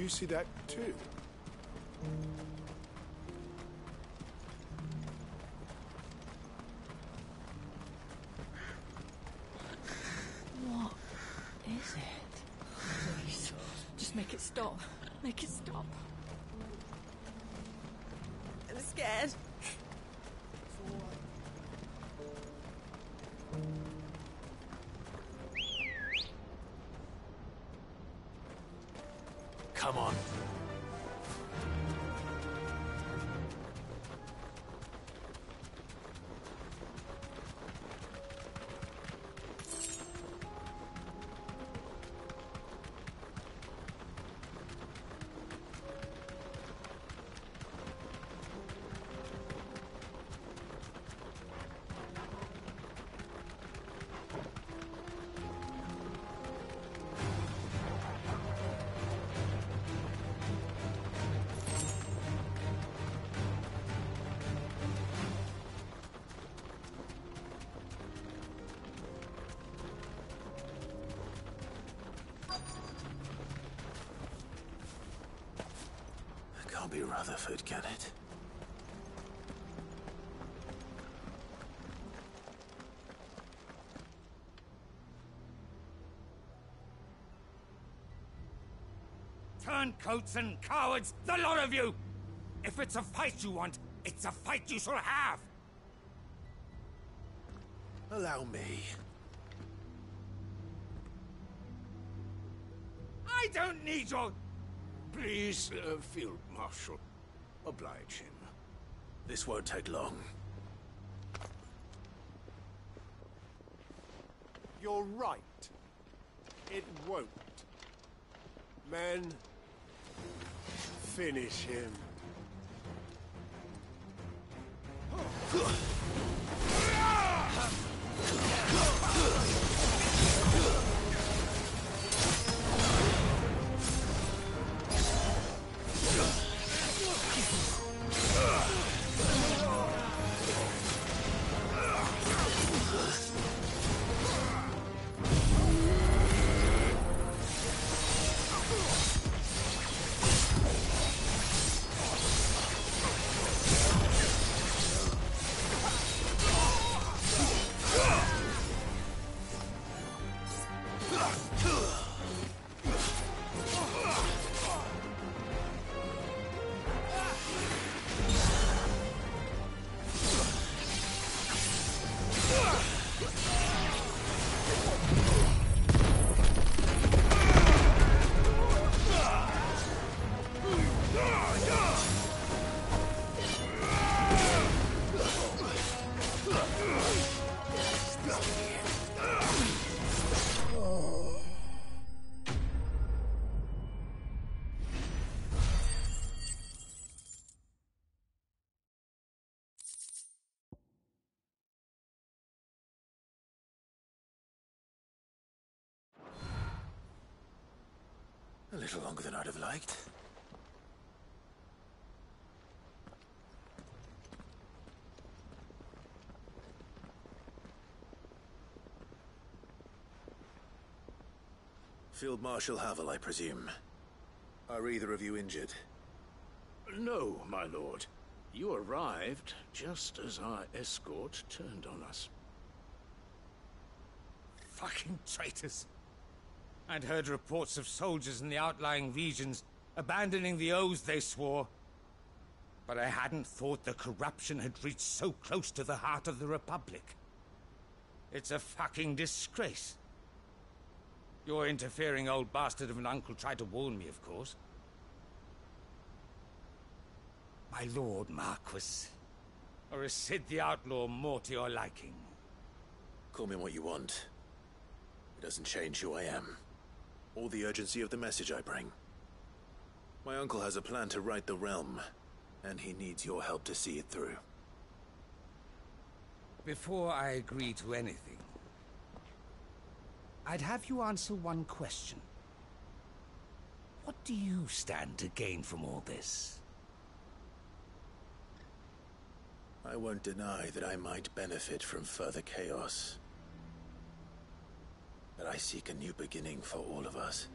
you see that too? What is it? Please, just make it stop. Make it stop. I'm scared. Come on. Can't be Rutherford, can it? Turncoats and cowards, the lot of you! If it's a fight you want, it's a fight you shall have! Allow me. I don't need your... Please, Field Marshal, oblige him. This won't take long. You're right. It won't. Men, finish him. A little longer than I'd have liked. Field Marshal Havel, I presume. Are either of you injured? No, my lord. You arrived just as our escort turned on us. Fucking traitors. I'd heard reports of soldiers in the outlying regions abandoning the oaths they swore. But I hadn't thought the corruption had reached so close to the heart of the Republic. It's a fucking disgrace. Your interfering old bastard of an uncle tried to warn me, of course. My lord Marquis. Or is Sid the Outlaw more to your liking? Call me what you want. It doesn't change who I am. Or the urgency of the message I bring. My uncle has a plan to right the realm, and he needs your help to see it through. Before I agree to anything, I'd have you answer one question. What do you stand to gain from all this? I won't deny that I might benefit from further chaos. But I seek a new beginning for all of us.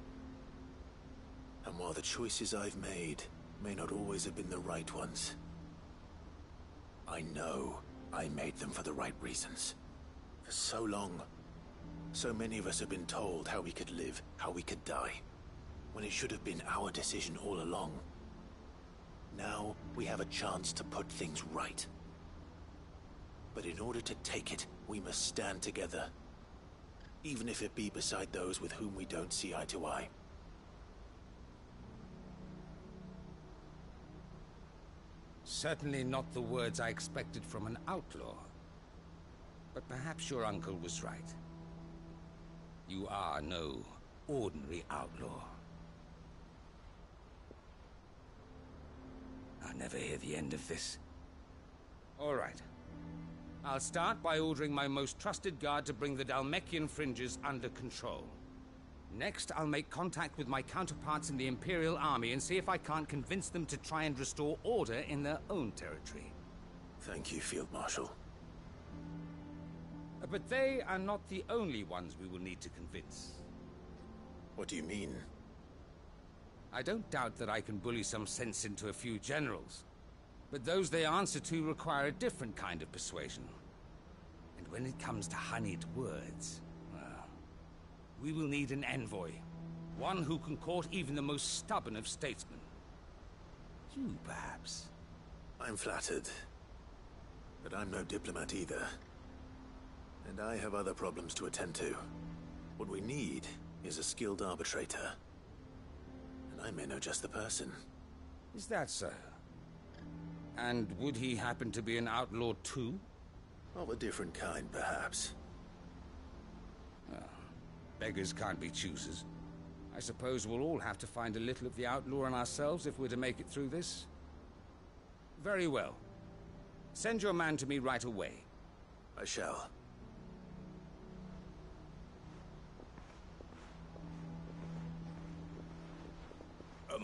And while the choices I've made may not always have been the right ones, I know I made them for the right reasons. For so long, so many of us have been told how we could live, how we could die, when it should have been our decision all along. Now, we have a chance to put things right. But in order to take it, we must stand together. Even if it be beside those with whom we don't see eye to eye. Certainly not the words I expected from an outlaw. But perhaps your uncle was right. You are no ordinary outlaw. I'll never hear the end of this. All right. I'll start by ordering my most trusted guard to bring the Dhalmekian fringes under control. Next, I'll make contact with my counterparts in the Imperial Army and see if I can't convince them to try and restore order in their own territory. Thank you, Field Marshal. But they are not the only ones we will need to convince. What do you mean? I don't doubt that I can bully some sense into a few generals. But those they answer to require a different kind of persuasion. And when it comes to honeyed words, well, we will need an envoy. One who can court even the most stubborn of statesmen. You, perhaps? I'm flattered. But I'm no diplomat either. And I have other problems to attend to. What we need is a skilled arbitrator. And I may know just the person. Is that so? And would he happen to be an outlaw too? Of a different kind, perhaps. Beggars can't be choosers. I suppose we'll all have to find a little of the outlaw in ourselves if we're to make it through this. Very well. Send your man to me right away. I shall.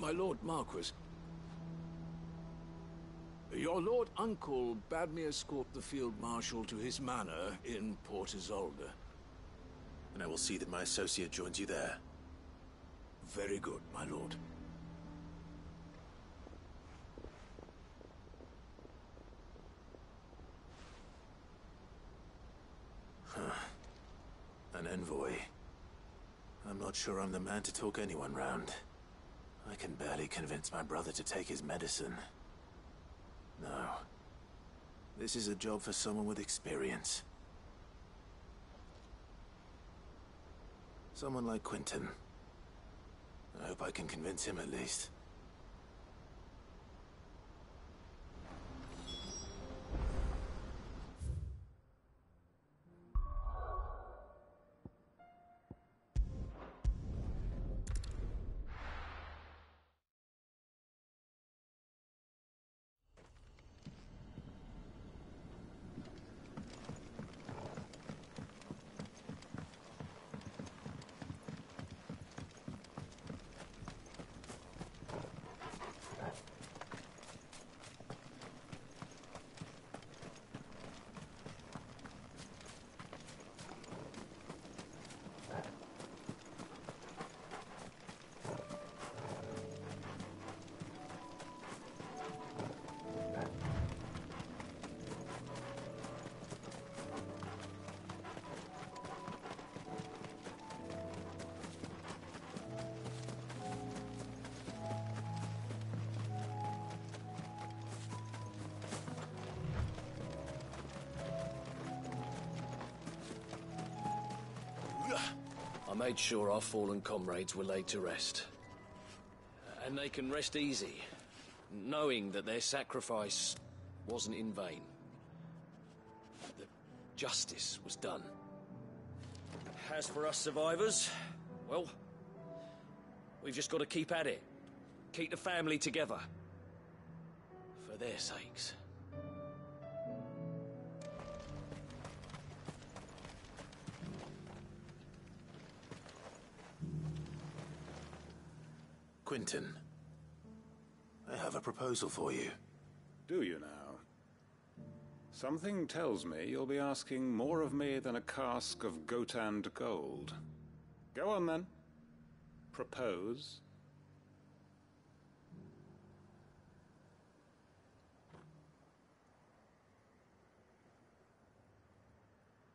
My Lord Marquis. Your Lord Uncle bade me escort the Field Marshal to his manor in Port Isolde. And I will see that my associate joins you there. Very good, my lord. An envoy. I'm not sure I'm the man to talk anyone round. I can barely convince my brother to take his medicine. No. This is a job for someone with experience. Someone like Quentin. I hope I can convince him at least. I made sure our fallen comrades were laid to rest. And they can rest easy, knowing that their sacrifice wasn't in vain. That justice was done. As for us survivors, well, we've just got to keep at it. Keep the family together. For their sakes. Quentin, I have a proposal for you. Do you now? Something tells me you'll be asking more of me than a cask of Gotand gold. Go on then. Propose.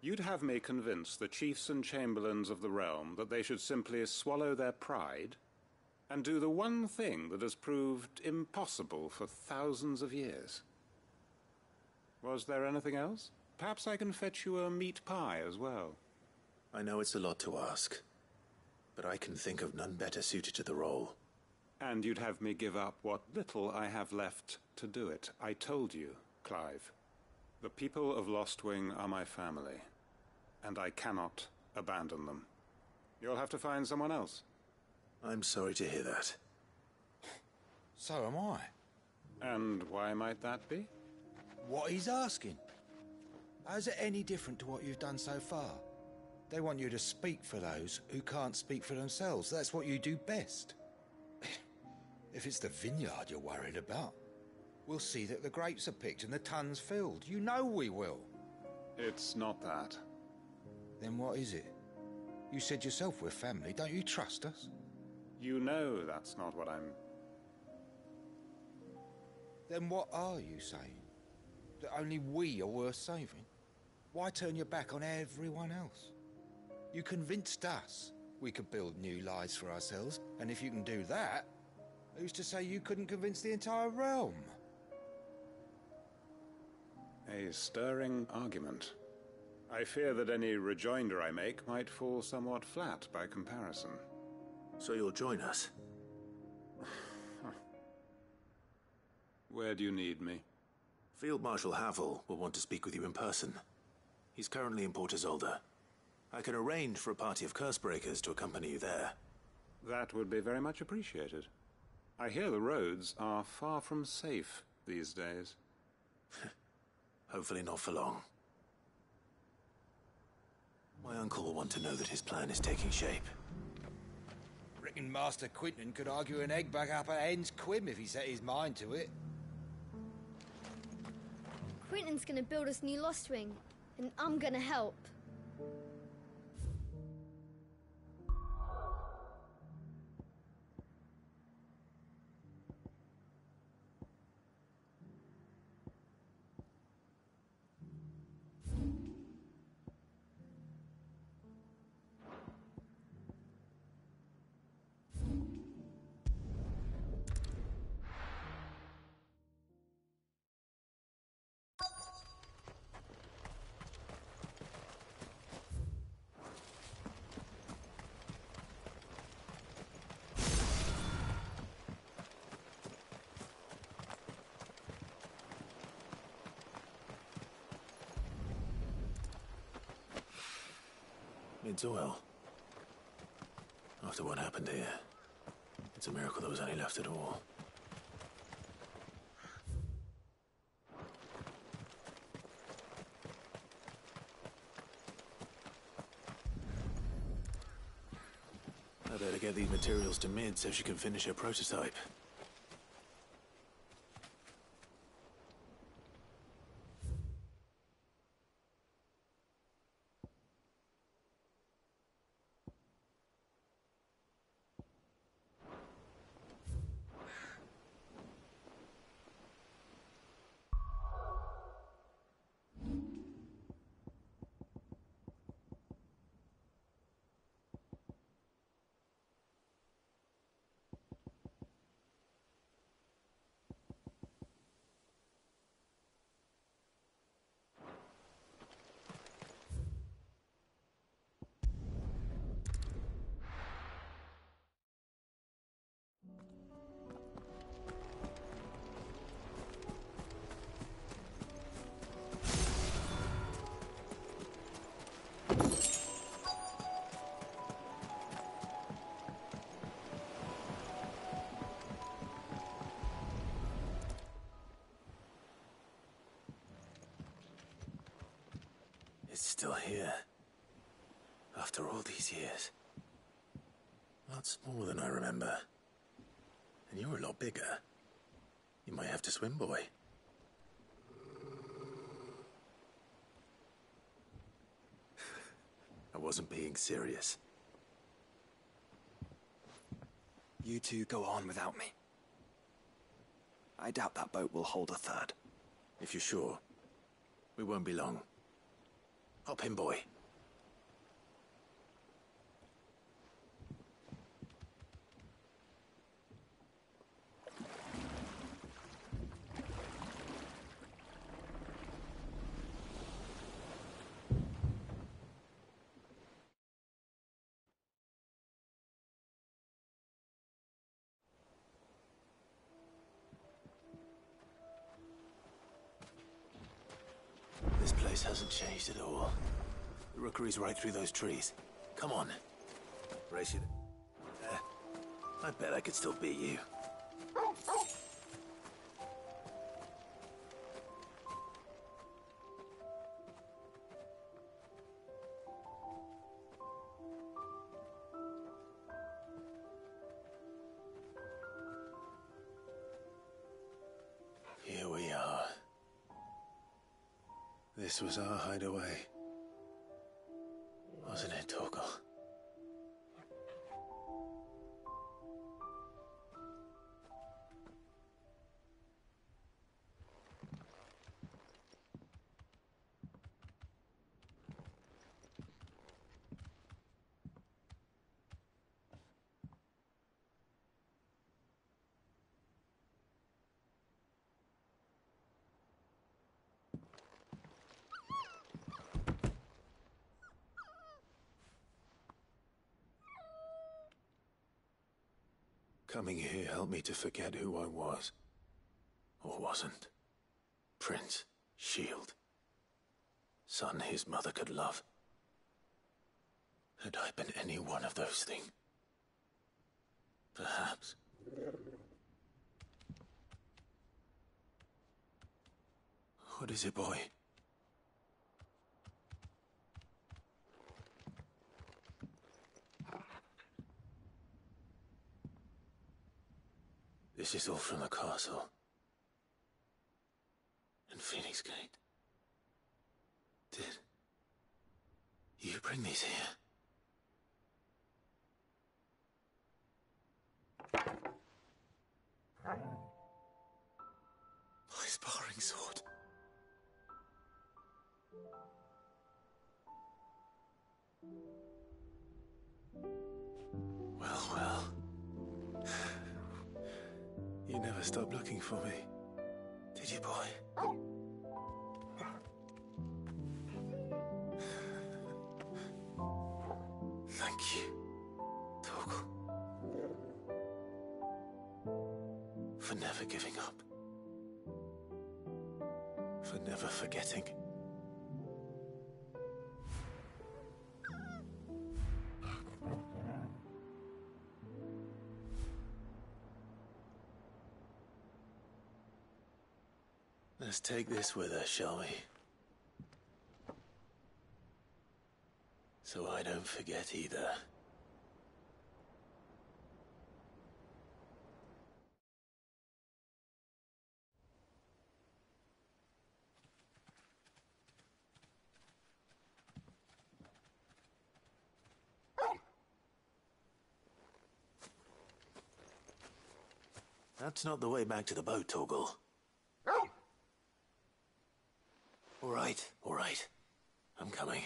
You'd have me convince the chiefs and chamberlains of the realm that they should simply swallow their pride and do the one thing that has proved impossible for thousands of years. Was there anything else? Perhaps I can fetch you a meat pie as well. I know it's a lot to ask, but I can think of none better suited to the role. And you'd have me give up what little I have left to do it. I told you, Clive. The people of Lostwing are my family, and I cannot abandon them. You'll have to find someone else. I'm sorry to hear that. So am I. And why might that be? What he's asking. How's it any different to what you've done so far? They want you to speak for those who can't speak for themselves. That's what you do best. If it's the vineyard you're worried about, we'll see that the grapes are picked and the tons filled. You know we will. It's not that. Then what is it? You said yourself we're family. Don't you trust us? You know that's not what I'm... Then what are you saying? That only we are worth saving? Why turn your back on everyone else? You convinced us we could build new lives for ourselves, and if you can do that, who's to say you couldn't convince the entire realm? A stirring argument. I fear that any rejoinder I make might fall somewhat flat by comparison. So you'll join us? Where do you need me? Field Marshal Havel will want to speak with you in person. He's currently in Port Isolde. I can arrange for a party of Cursebreakers to accompany you there. That would be very much appreciated. I hear the roads are far from safe these days. Hopefully not for long. My uncle will want to know that his plan is taking shape. Reckon Master Quinton could argue an egg back up a hen's quim if he set his mind to it. Quinton's gonna build us new Lostwing, and I'm gonna help. It's well. After what happened here, it's a miracle there was any left at all. I better get these materials to Mid so she can finish her prototype. It's still here. After all these years. A lot smaller than I remember. And you're a lot bigger. You might have to swim, boy. I wasn't being serious. You two go on without me. I doubt that boat will hold a third. If you're sure, we won't be long. Hop in, boy. This place hasn't changed at all. The rookery's right through those trees. Come on. Race you. I bet I could still beat you. Here we are. This was our hideaway. Wasn't it, Torgal? Coming here helped me to forget who I was. Or wasn't. Prince, shield. Son his mother could love. Had I been any one of those things? Perhaps. What is it, boy? This is all from the castle. And Phoenix Gate. Did you bring these here? My sparring sword. Well, well. You never stopped looking for me, did you, boy? Thank you, Torgal. For never giving up. For never forgetting. Let's take this with us, shall we? So I don't forget either. That's not the way back to the boat, Torgal. All right. I'm coming.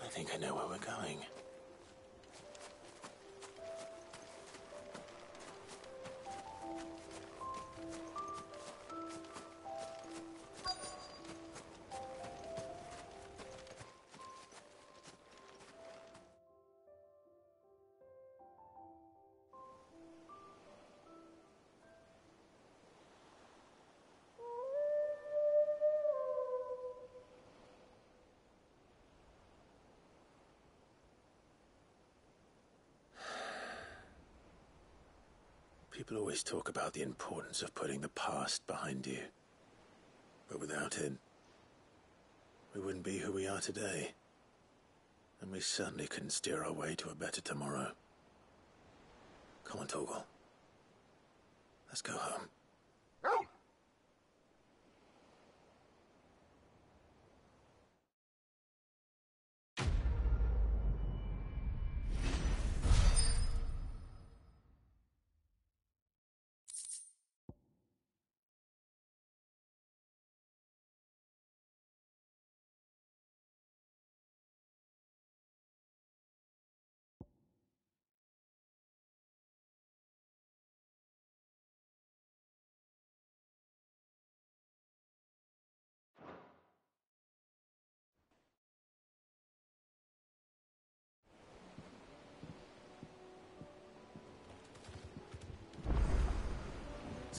I think I know where we're going. People always talk about the importance of putting the past behind you. But without it, we wouldn't be who we are today. And we certainly couldn't steer our way to a better tomorrow. Come on, Torgal. Let's go home.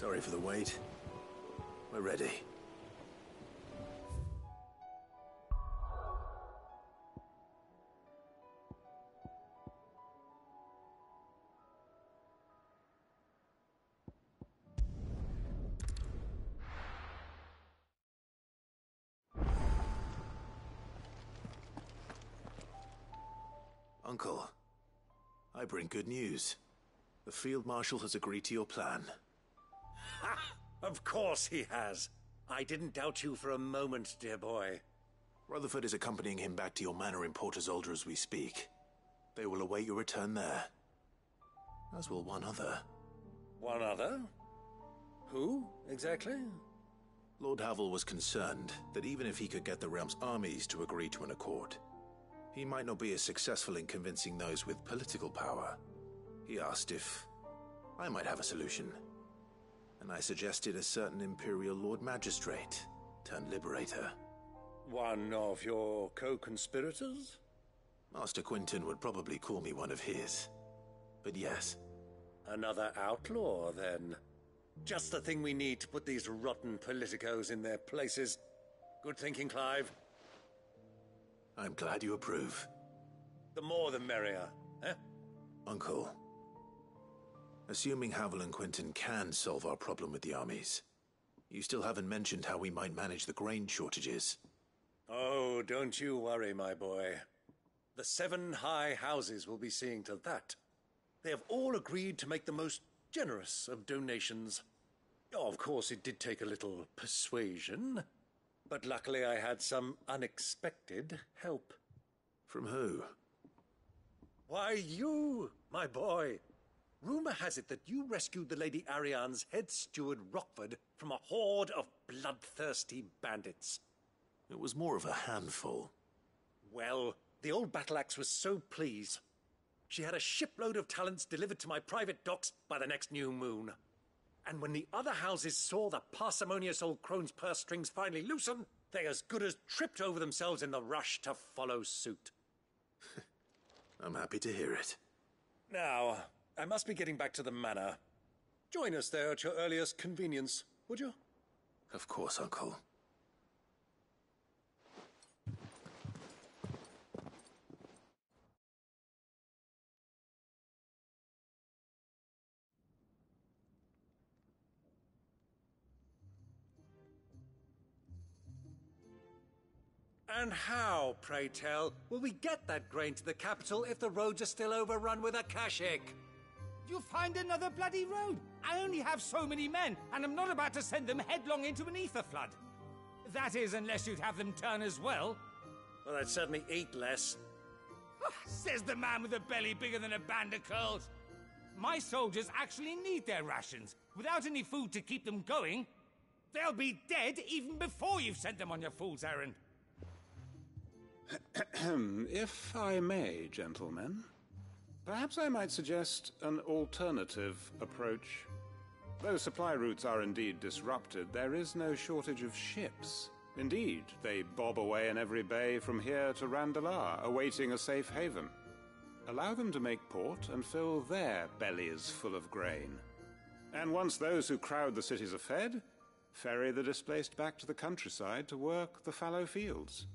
Sorry for the wait. We're ready. Uncle, I bring good news. The Field Marshal has agreed to your plan. Ha! Of course he has. I didn't doubt you for a moment, dear boy. Rutherford is accompanying him back to your manor in Porter's Alder as we speak. They will await your return there. As will one other. One other? Who, exactly? Lord Havel was concerned that even if he could get the realm's armies to agree to an accord, he might not be as successful in convincing those with political power. He asked if I might have a solution, and I suggested a certain Imperial Lord Magistrate turned Liberator. One of your co-conspirators? Master Quinton would probably call me one of his, but yes. Another outlaw, then. Just the thing we need to put these rotten politicos in their places. Good thinking, Clive. I'm glad you approve. The more the merrier, eh? Uncle, assuming Havel and Quinton can solve our problem with the armies, you still haven't mentioned how we might manage the grain shortages. Oh, don't you worry, my boy. The 7 high houses will be seeing to that. They have all agreed to make the most generous of donations. Oh, of course, it did take a little persuasion, but luckily I had some unexpected help. From who? Why, you, my boy. Rumor has it that you rescued the Lady Ariane's head steward Rockford from a horde of bloodthirsty bandits. It was more of a handful. Well, the old battle axe was so pleased. She had a shipload of talents delivered to my private docks by the next new moon. And when the other houses saw the parsimonious old crone's purse strings finally loosen, they as good as tripped over themselves in the rush to follow suit. I'm happy to hear it. Now, I must be getting back to the manor. Join us there at your earliest convenience, would you? Of course, Uncle. And how, pray tell, will we get that grain to the capital if the roads are still overrun with Akashic? You'll find another bloody road. I only have so many men, and I'm not about to send them headlong into an ether flood. That is, unless you'd have them turn as well. Well, I'd certainly eat less. Says the man with a belly bigger than a band of curls. My soldiers actually need their rations. Without any food to keep them going, they'll be dead even before you've sent them on your fool's errand. If I may, gentlemen, perhaps I might suggest an alternative approach. Though supply routes are indeed disrupted, there is no shortage of ships. Indeed, they bob away in every bay from here to Randalar, awaiting a safe haven. Allow them to make port and fill their bellies full of grain. And once those who crowd the cities are fed, ferry the displaced back to the countryside to work the fallow fields.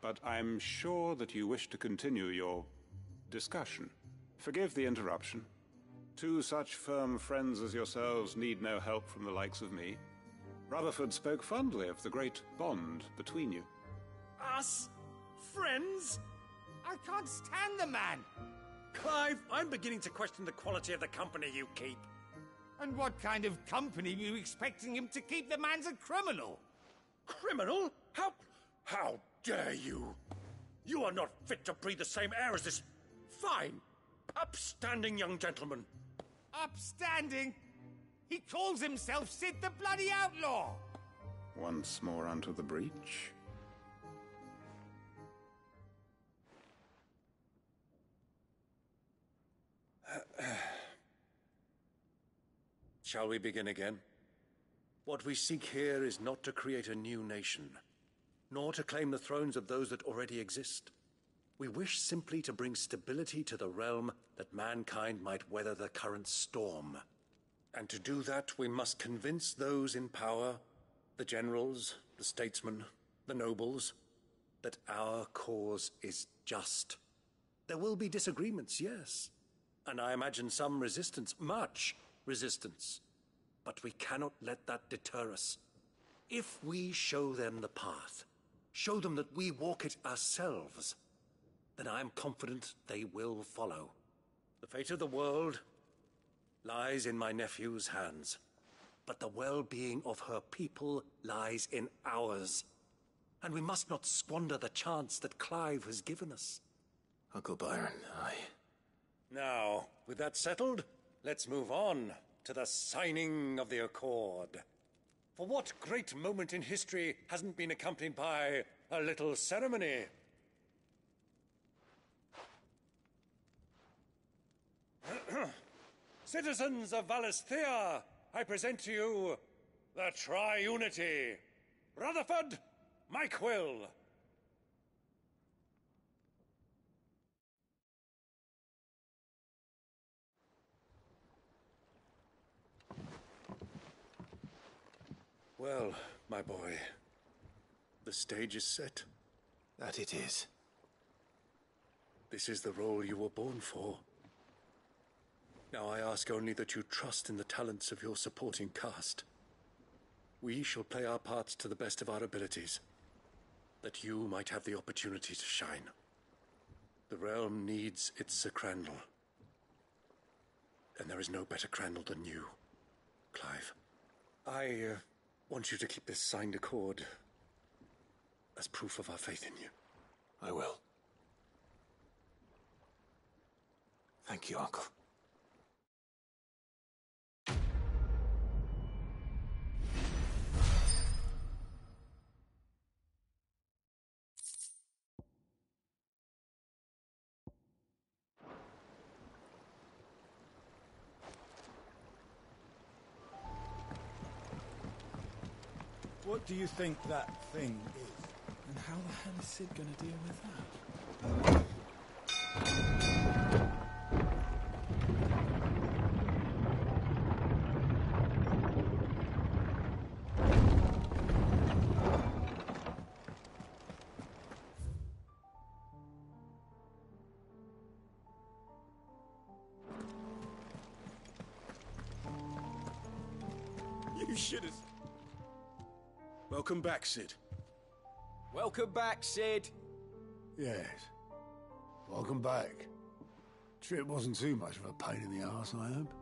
But I'm sure that you wish to continue your discussion. Forgive the interruption. 2 such firm friends as yourselves need no help from the likes of me. Rutherford spoke fondly of the great bond between you. Us? Friends? I can't stand the man! Clive, I'm beginning to question the quality of the company you keep. And what kind of company were you expecting him to keep? The man's a criminal! Criminal? How dare you? You are not fit to breathe the same air as this fine, upstanding young gentleman. Upstanding? He calls himself Sid the bloody outlaw! Once more unto the breach. Shall we begin again? What we seek here is not to create a new nation, nor to claim the thrones of those that already exist. We wish simply to bring stability to the realm that mankind might weather the current storm. And to do that, we must convince those in power, the generals, the statesmen, the nobles, that our cause is just. There will be disagreements, yes. And I imagine some resistance, much resistance. But we cannot let that deter us. If we show them the path, show them that we walk it ourselves, then I am confident they will follow. The fate of the world lies in my nephew's hands, but the well-being of her people lies in ours. And we must not squander the chance that Clive has given us. Uncle Byron, Now, with that settled, let's move on to the signing of the Accord. For what great moment in history hasn't been accompanied by a little ceremony? Citizens of Valisthea, I present to you the Triunity. Rutherford, Mike Will. Well, my boy, the stage is set. That it is. This is the role you were born for. Now I ask only that you trust in the talents of your supporting cast. We shall play our parts to the best of our abilities, that you might have the opportunity to shine. The realm needs its Sir Crandall. And there is no better Crandall than you, Clive. I want you to keep this signed accord as proof of our faith in you. I will. Thank you, Uncle. What do you think that thing is? And how the hell is Sid gonna deal with that? You should have... Welcome back, Sid. Welcome back, Sid. Yes. Welcome back. Trip wasn't too much of a pain in the arse, I hope.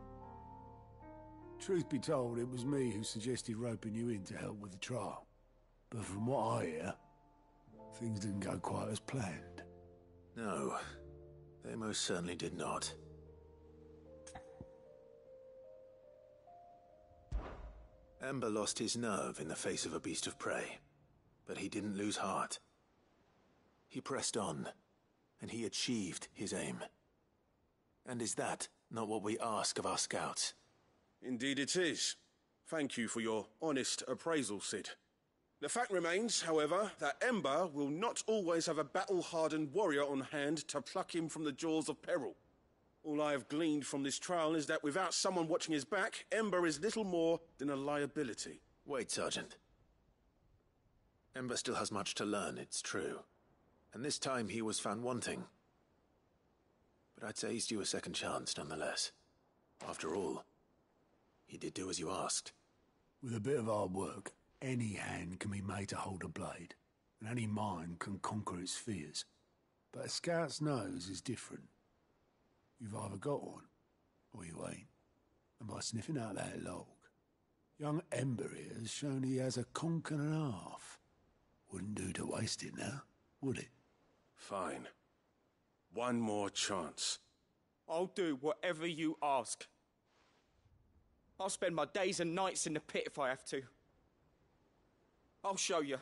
Truth be told, it was me who suggested roping you in to help with the trial. But from what I hear, things didn't go quite as planned. No, they most certainly did not. Ember lost his nerve in the face of a beast of prey, but he didn't lose heart. He pressed on, and he achieved his aim. And is that not what we ask of our scouts? Indeed it is. Thank you for your honest appraisal, Sid. The fact remains, however, that Ember will not always have a battle-hardened warrior on hand to pluck him from the jaws of peril. All I have gleaned from this trial is that without someone watching his back, Ember is little more than a liability. Wait, Sergeant. Ember still has much to learn, it's true. And this time he was found wanting. But I'd say he's due a second chance, nonetheless. After all, he did do as you asked. With a bit of hard work, any hand can be made to hold a blade, and any mind can conquer its fears. But a scout's nose is different. You've either got one, or you ain't. And by sniffing out that log, young Ember here has shown he has a conk and a half. Wouldn't do to waste it now, would it? Fine. One more chance. I'll do whatever you ask. I'll spend my days and nights in the pit if I have to. I'll show you.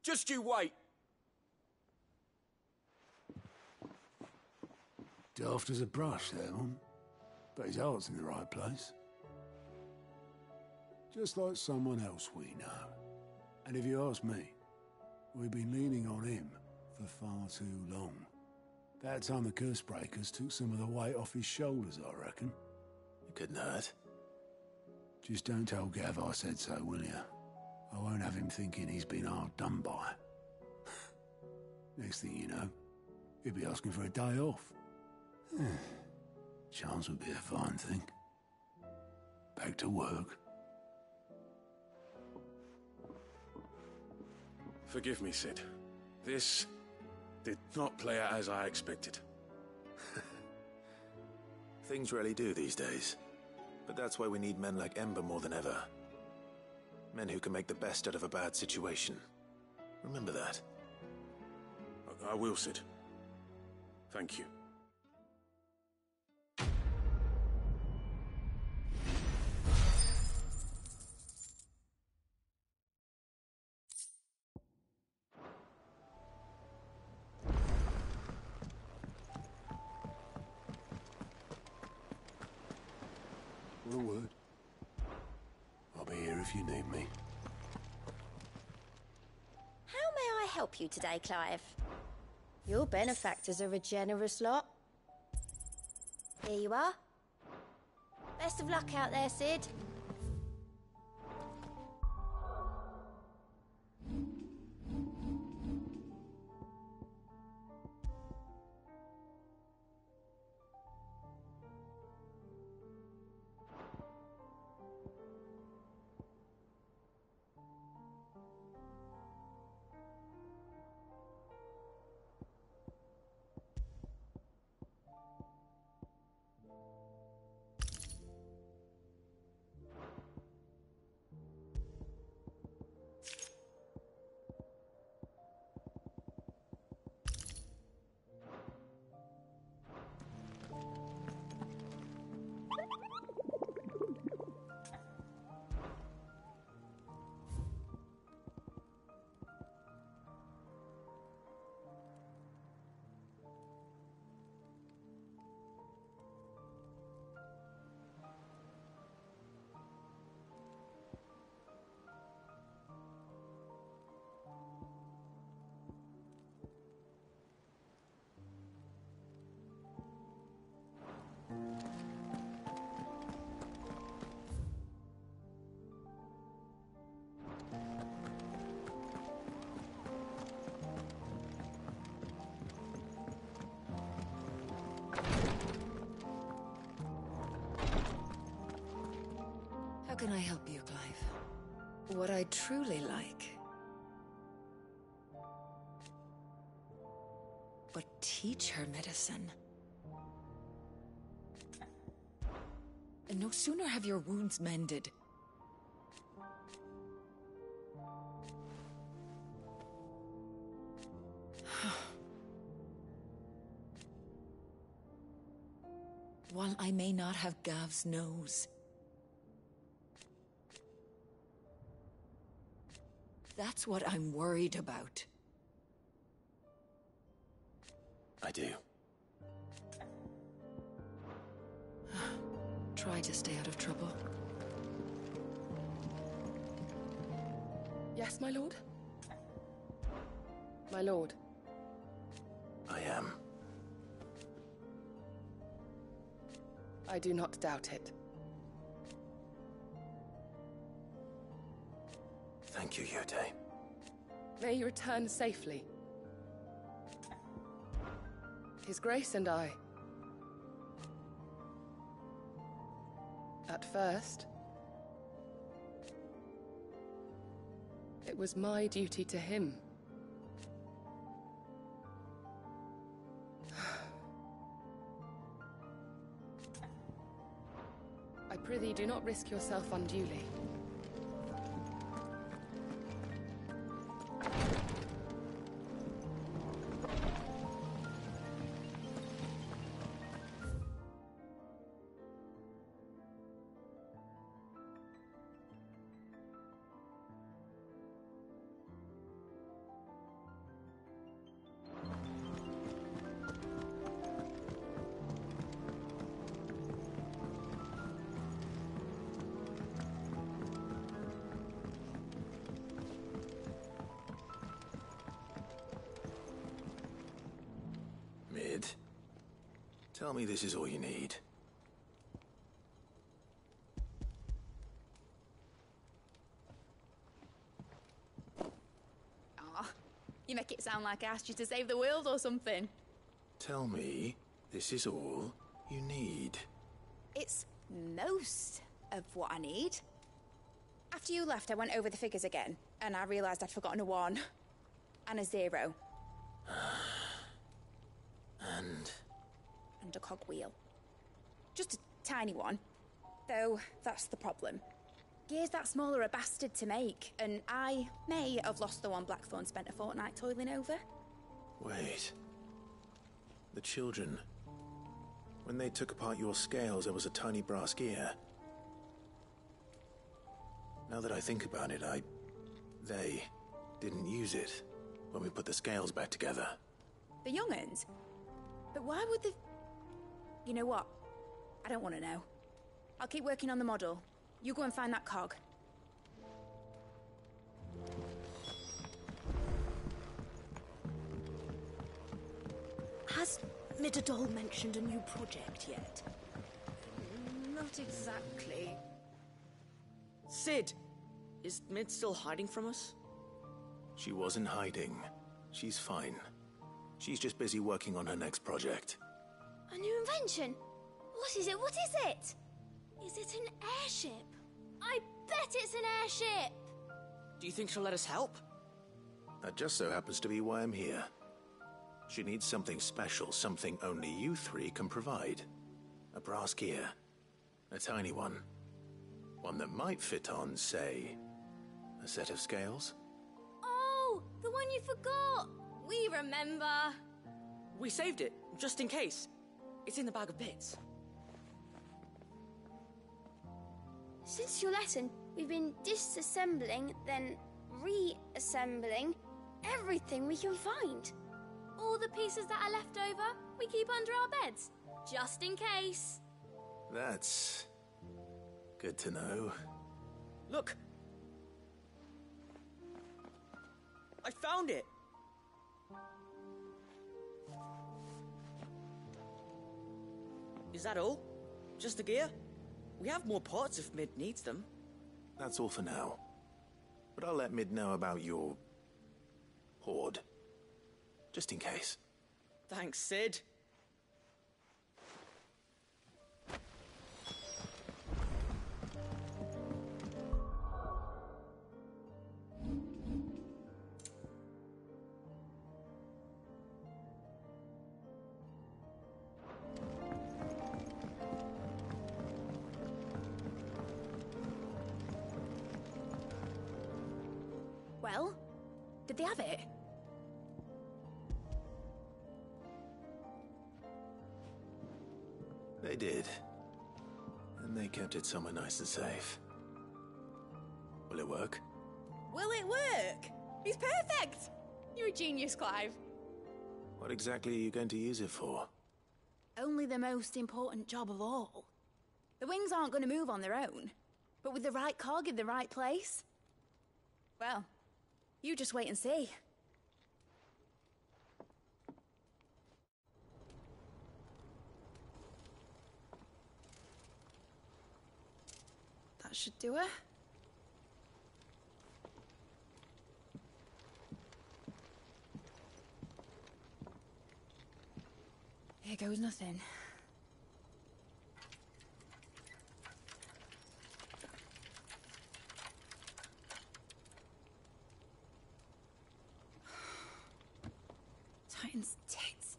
Just you wait. Daft as a brush, that one. But his heart's in the right place. Just like someone else we know. And if you ask me, we've been leaning on him for far too long. That time the Cursebreakers took some of the weight off his shoulders, I reckon. It couldn't hurt. Just don't tell Gav I said so, will you? I won't have him thinking he's been hard done by. Next thing you know, he'll be asking for a day off. Chance would be a fine thing. Back to work. Forgive me, Sid. This did not play out as I expected. Things really do these days. But that's why we need men like Ember more than ever. Men who can make the best out of a bad situation. Remember that. I will, Sid. Thank you. What a word. I'll be here if you need me. How may I help you today, Clive? Your benefactors are a generous lot. Here you are. Best of luck out there, Sid. How can I help you, Clive? What I truly like. But teach her medicine. And no sooner have your wounds mended. While I may not have Gav's nose, that's what I'm worried about. I do. Try to stay out of trouble. Yes, my lord? My lord. I am. I do not doubt it. Thank you, Yode. May you return safely. His Grace and I. At first, it was my duty to him. I prithee, do not risk yourself unduly. Mid, tell me this is all you need. You make it sound like I asked you to save the world or something. Tell me, this is all you need. It's most of what I need. After you left, I went over the figures again, and I realised I'd forgotten a 1 and a 0. And a cogwheel. Just a tiny one. Though, that's the problem. Gears that small are a bastard to make, and I may have lost the one Blackthorn spent a fortnight toiling over. wait. The children. When they took apart your scales, there was a tiny brass gear. Now that I think about it, they didn't use it when we put the scales back together. The young'uns? But why would they... You know what? I don't want to know. I'll keep working on the model. You go and find that cog. Has Midadol mentioned a new project yet? Not exactly. Sid! Is Mid still hiding from us? She wasn't hiding. She's fine. She's just busy working on her next project. A new invention? What is it? What is it? Is it an airship? I bet it's an airship! Do you think she'll let us help? That just so happens to be why I'm here. She needs something special, something only you three can provide. A brass gear. A tiny one. One that might fit on, say, a set of scales? Oh, the one you forgot! We remember. We saved it, just in case. It's in the bag of bits. Since your lesson, we've been disassembling, then reassembling everything we can find. All the pieces that are left over, we keep under our beds, just in case. That's good to know. Look! I found it! Is that all? Just the gear? We have more parts if Mid needs them. That's all for now. But I'll let Mid know about your hoard. Just in case. Thanks, Sid. Well, did they have it? They did. And they kept it somewhere nice and safe. Will it work? Will it work? He's perfect! You're a genius, Clive. What exactly are you going to use it for? Only the most important job of all. The wings aren't going to move on their own. But with the right cog in the right place... Well, you just wait and see. That should do it. Here goes nothing. Titan's tits.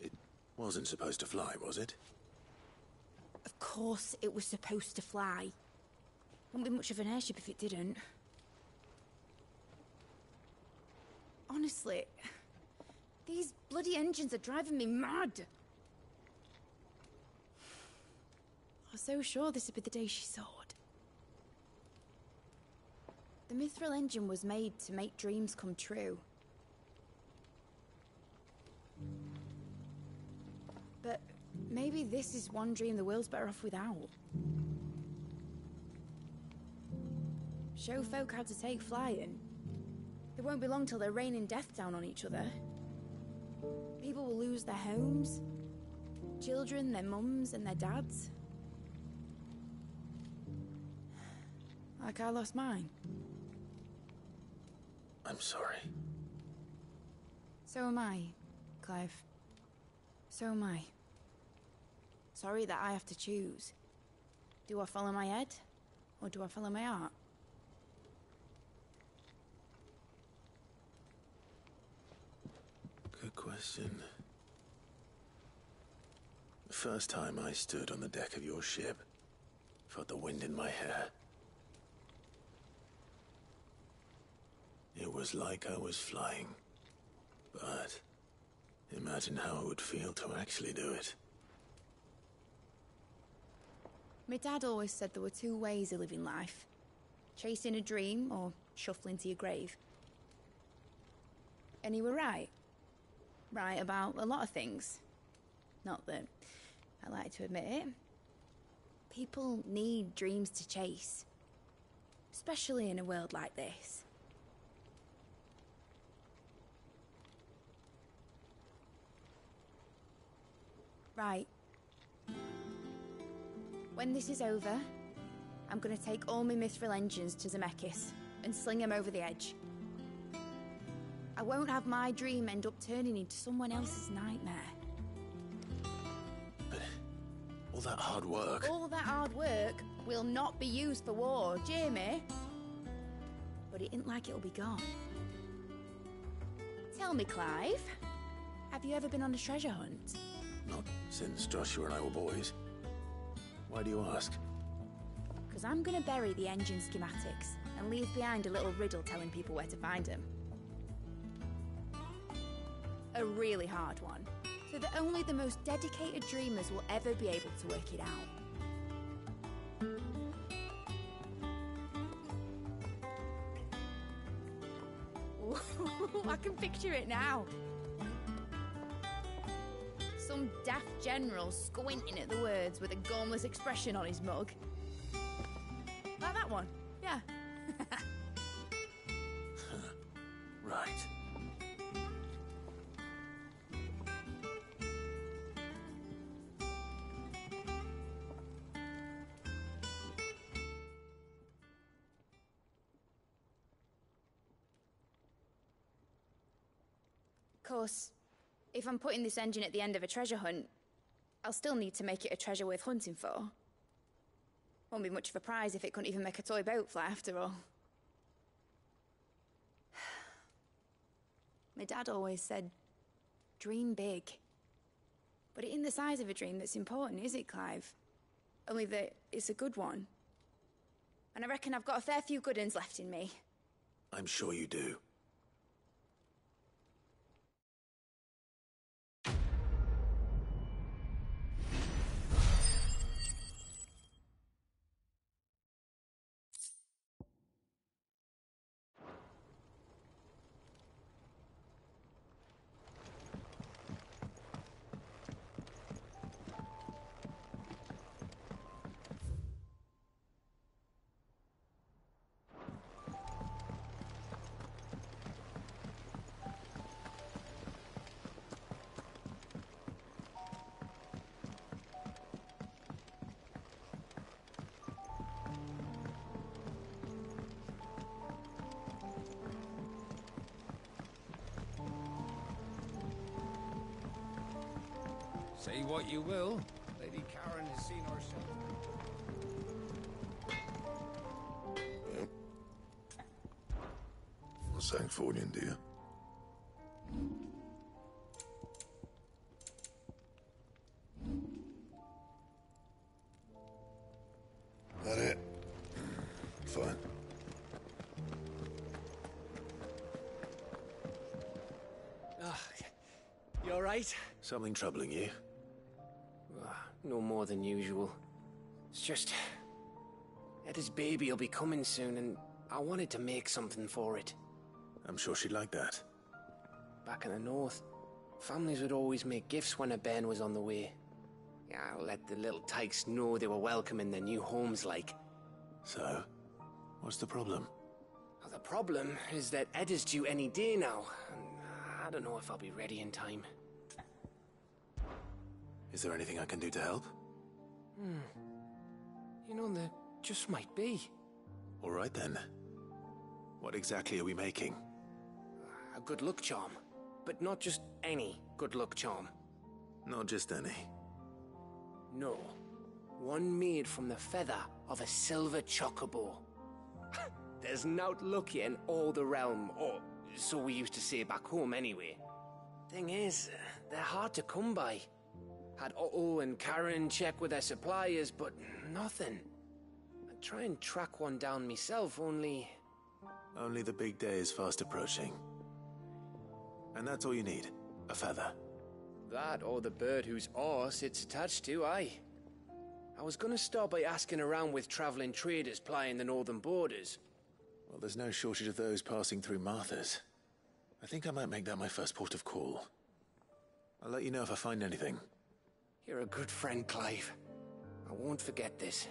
It wasn't supposed to fly, was it? Of course it was supposed to fly. Wouldn't be much of an airship if it didn't. Honestly, these bloody engines are driving me mad. I was so sure this would be the day she soared. The Mithril engine was made to make dreams come true. But maybe this is one dream the world's better off without. Show folk how to take flying. It won't be long till they're raining death down on each other. People will lose their homes, children, their mums and their dads. Like I lost mine. I'm sorry. So am I, Clive. So am I. Sorry that I have to choose. Do I follow my head, or do I follow my heart? Good question. The first time I stood on the deck of your ship, felt the wind in my hair. It was like I was flying. But imagine how it would feel to actually do it. My dad always said there were two ways of living life. Chasing a dream or shuffling to your grave. And he were right. Right about a lot of things. Not that I like to admit it. People need dreams to chase. Especially in a world like this. Right. When this is over, I'm gonna take all my mithril engines to Zemeckis and sling them over the edge. I won't have my dream end up turning into someone else's nightmare. But all that hard work... All that hard work will not be used for war, Jamie. But it ain't like it'll be gone. Tell me, Clive, have you ever been on a treasure hunt? Not since Joshua and I were boys. Why do you ask? Because I'm gonna bury the engine schematics and leave behind a little riddle telling people where to find them. A really hard one, so that only the most dedicated dreamers will ever be able to work it out. Ooh, I can picture it now. Some daft general squinting at the words with a gormless expression on his mug. Like that one, yeah. Right. Of course, if I'm putting this engine at the end of a treasure hunt, I'll still need to make it a treasure worth hunting for. Won't be much of a prize if it couldn't even make a toy boat fly after all. My dad always said, dream big. But it ain't the size of a dream that's important, is it, Clive? Only that it's a good one. And I reckon I've got a fair few good uns left in me. I'm sure you do. Say what you will, Lady Karen has seen our shelter. What's Sancfordian, dear? That it? Fine. You alright? Something troubling you? No more than usual. It's just... Etta's baby will be coming soon, and I wanted to make something for it. I'm sure she'd like that. Back in the north, families would always make gifts when a bairn was on the way. Yeah, I'll let the little tykes know they were welcome in their new homes, like. So, what's the problem? Well, the problem is that Etta's due any day now, and I don't know if I'll be ready in time. Is there anything I can do to help? You know, there just might be. All right then. What exactly are we making? A good luck charm. But not just any good luck charm. Not just any. No. One made from the feather of a silver chocobo. There's naught lucky in all the realm, or so we used to say back home anyway. Thing is, they're hard to come by. Had Otto and Karen check with their suppliers, but nothing. I'd try and track one down myself, only... Only the big day is fast approaching. And that's all you need, a feather. That or the bird whose horse it's attached to, aye. I was gonna start by asking around with traveling traders plying the northern borders. Well, there's no shortage of those passing through Martha's. I think I might make that my first port of call. I'll let you know if I find anything. You're a good friend, Clive. I won't forget this.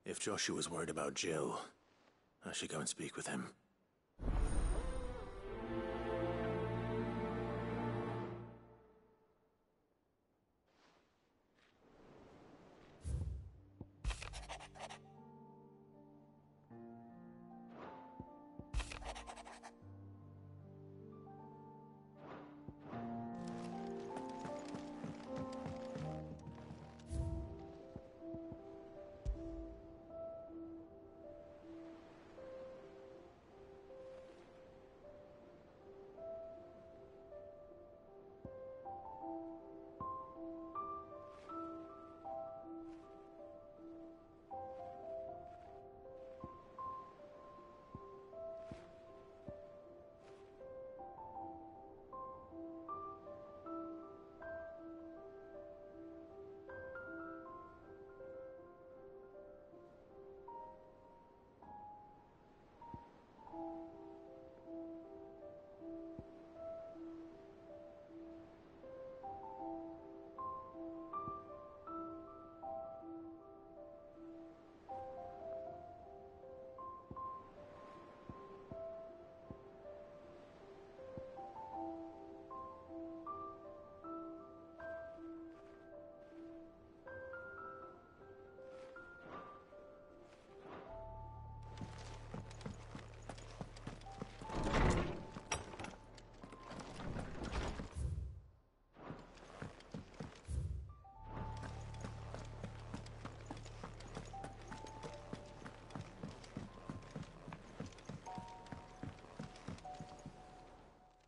If Joshua's worried about Jill, I should go and speak with him.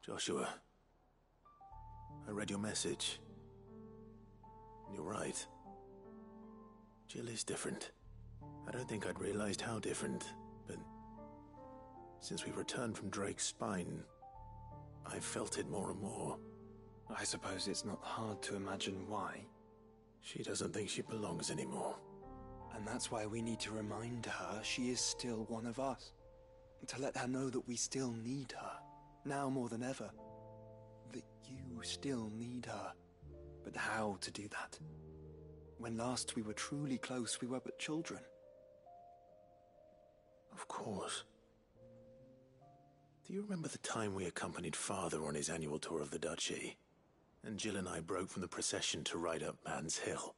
Joshua, I read your message. You're right. Jill is different. I don't think I'd realized how different, but since we returned from Drake's spine, I've felt it more and more. I suppose it's not hard to imagine why. She doesn't think she belongs anymore. And that's why we need to remind her she is still one of us. To let her know that we still need her, now more than ever. That you still need her. But how to do that? When last we were truly close, we were but children. Of course. Do you remember the time we accompanied Father on his annual tour of the Duchy? And Jill and I broke from the procession to ride up Man's Hill.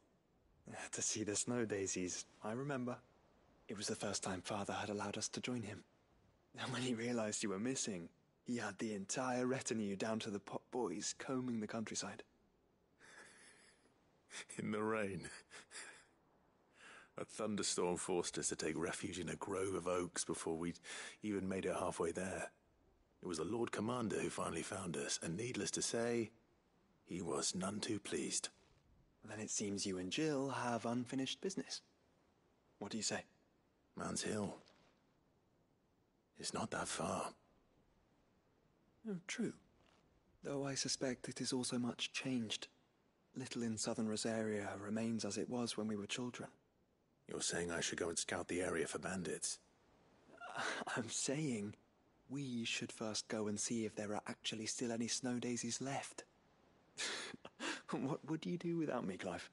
To see the snow daisies, I remember. It was the first time Father had allowed us to join him. And when he realized you were missing, he had the entire retinue down to the pot boys combing the countryside. In the rain. A thunderstorm forced us to take refuge in a grove of oaks before we'd even made it halfway there. It was the Lord Commander who finally found us, and needless to say, he was none too pleased. Then it seems you and Jill have unfinished business. What do you say? Man's Hill. It's not that far. Oh, true. Though I suspect it is also much changed. Little in southern Rosaria remains as it was when we were children. You're saying I should go and scout the area for bandits? I'm saying we should first go and see if there are actually still any snow daisies left. What would you do without me, Clive?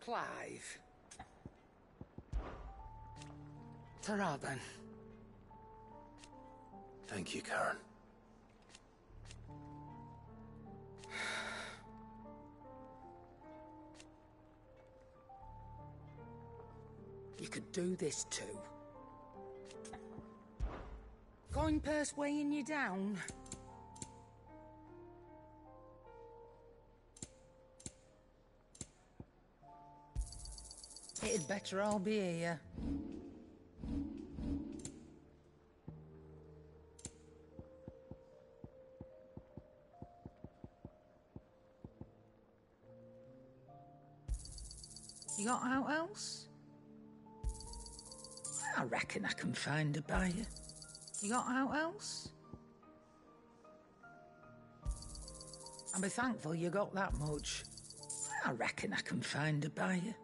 Clive. Ta-ra, then. Thank you, Karen. You could do this too. Coin purse weighing you down. It'd better all be here. You got out else? I reckon I can find a buyer. You got out else? I'll be thankful you got that much. I reckon I can find a buyer.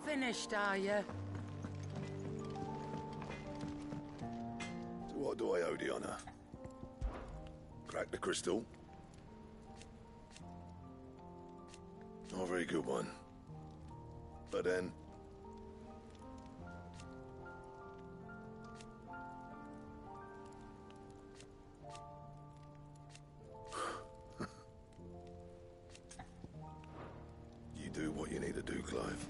Finished, are you? So what do I owe the honour? Crack the crystal? Not a very good one. But then... you do what you need to do, Clive.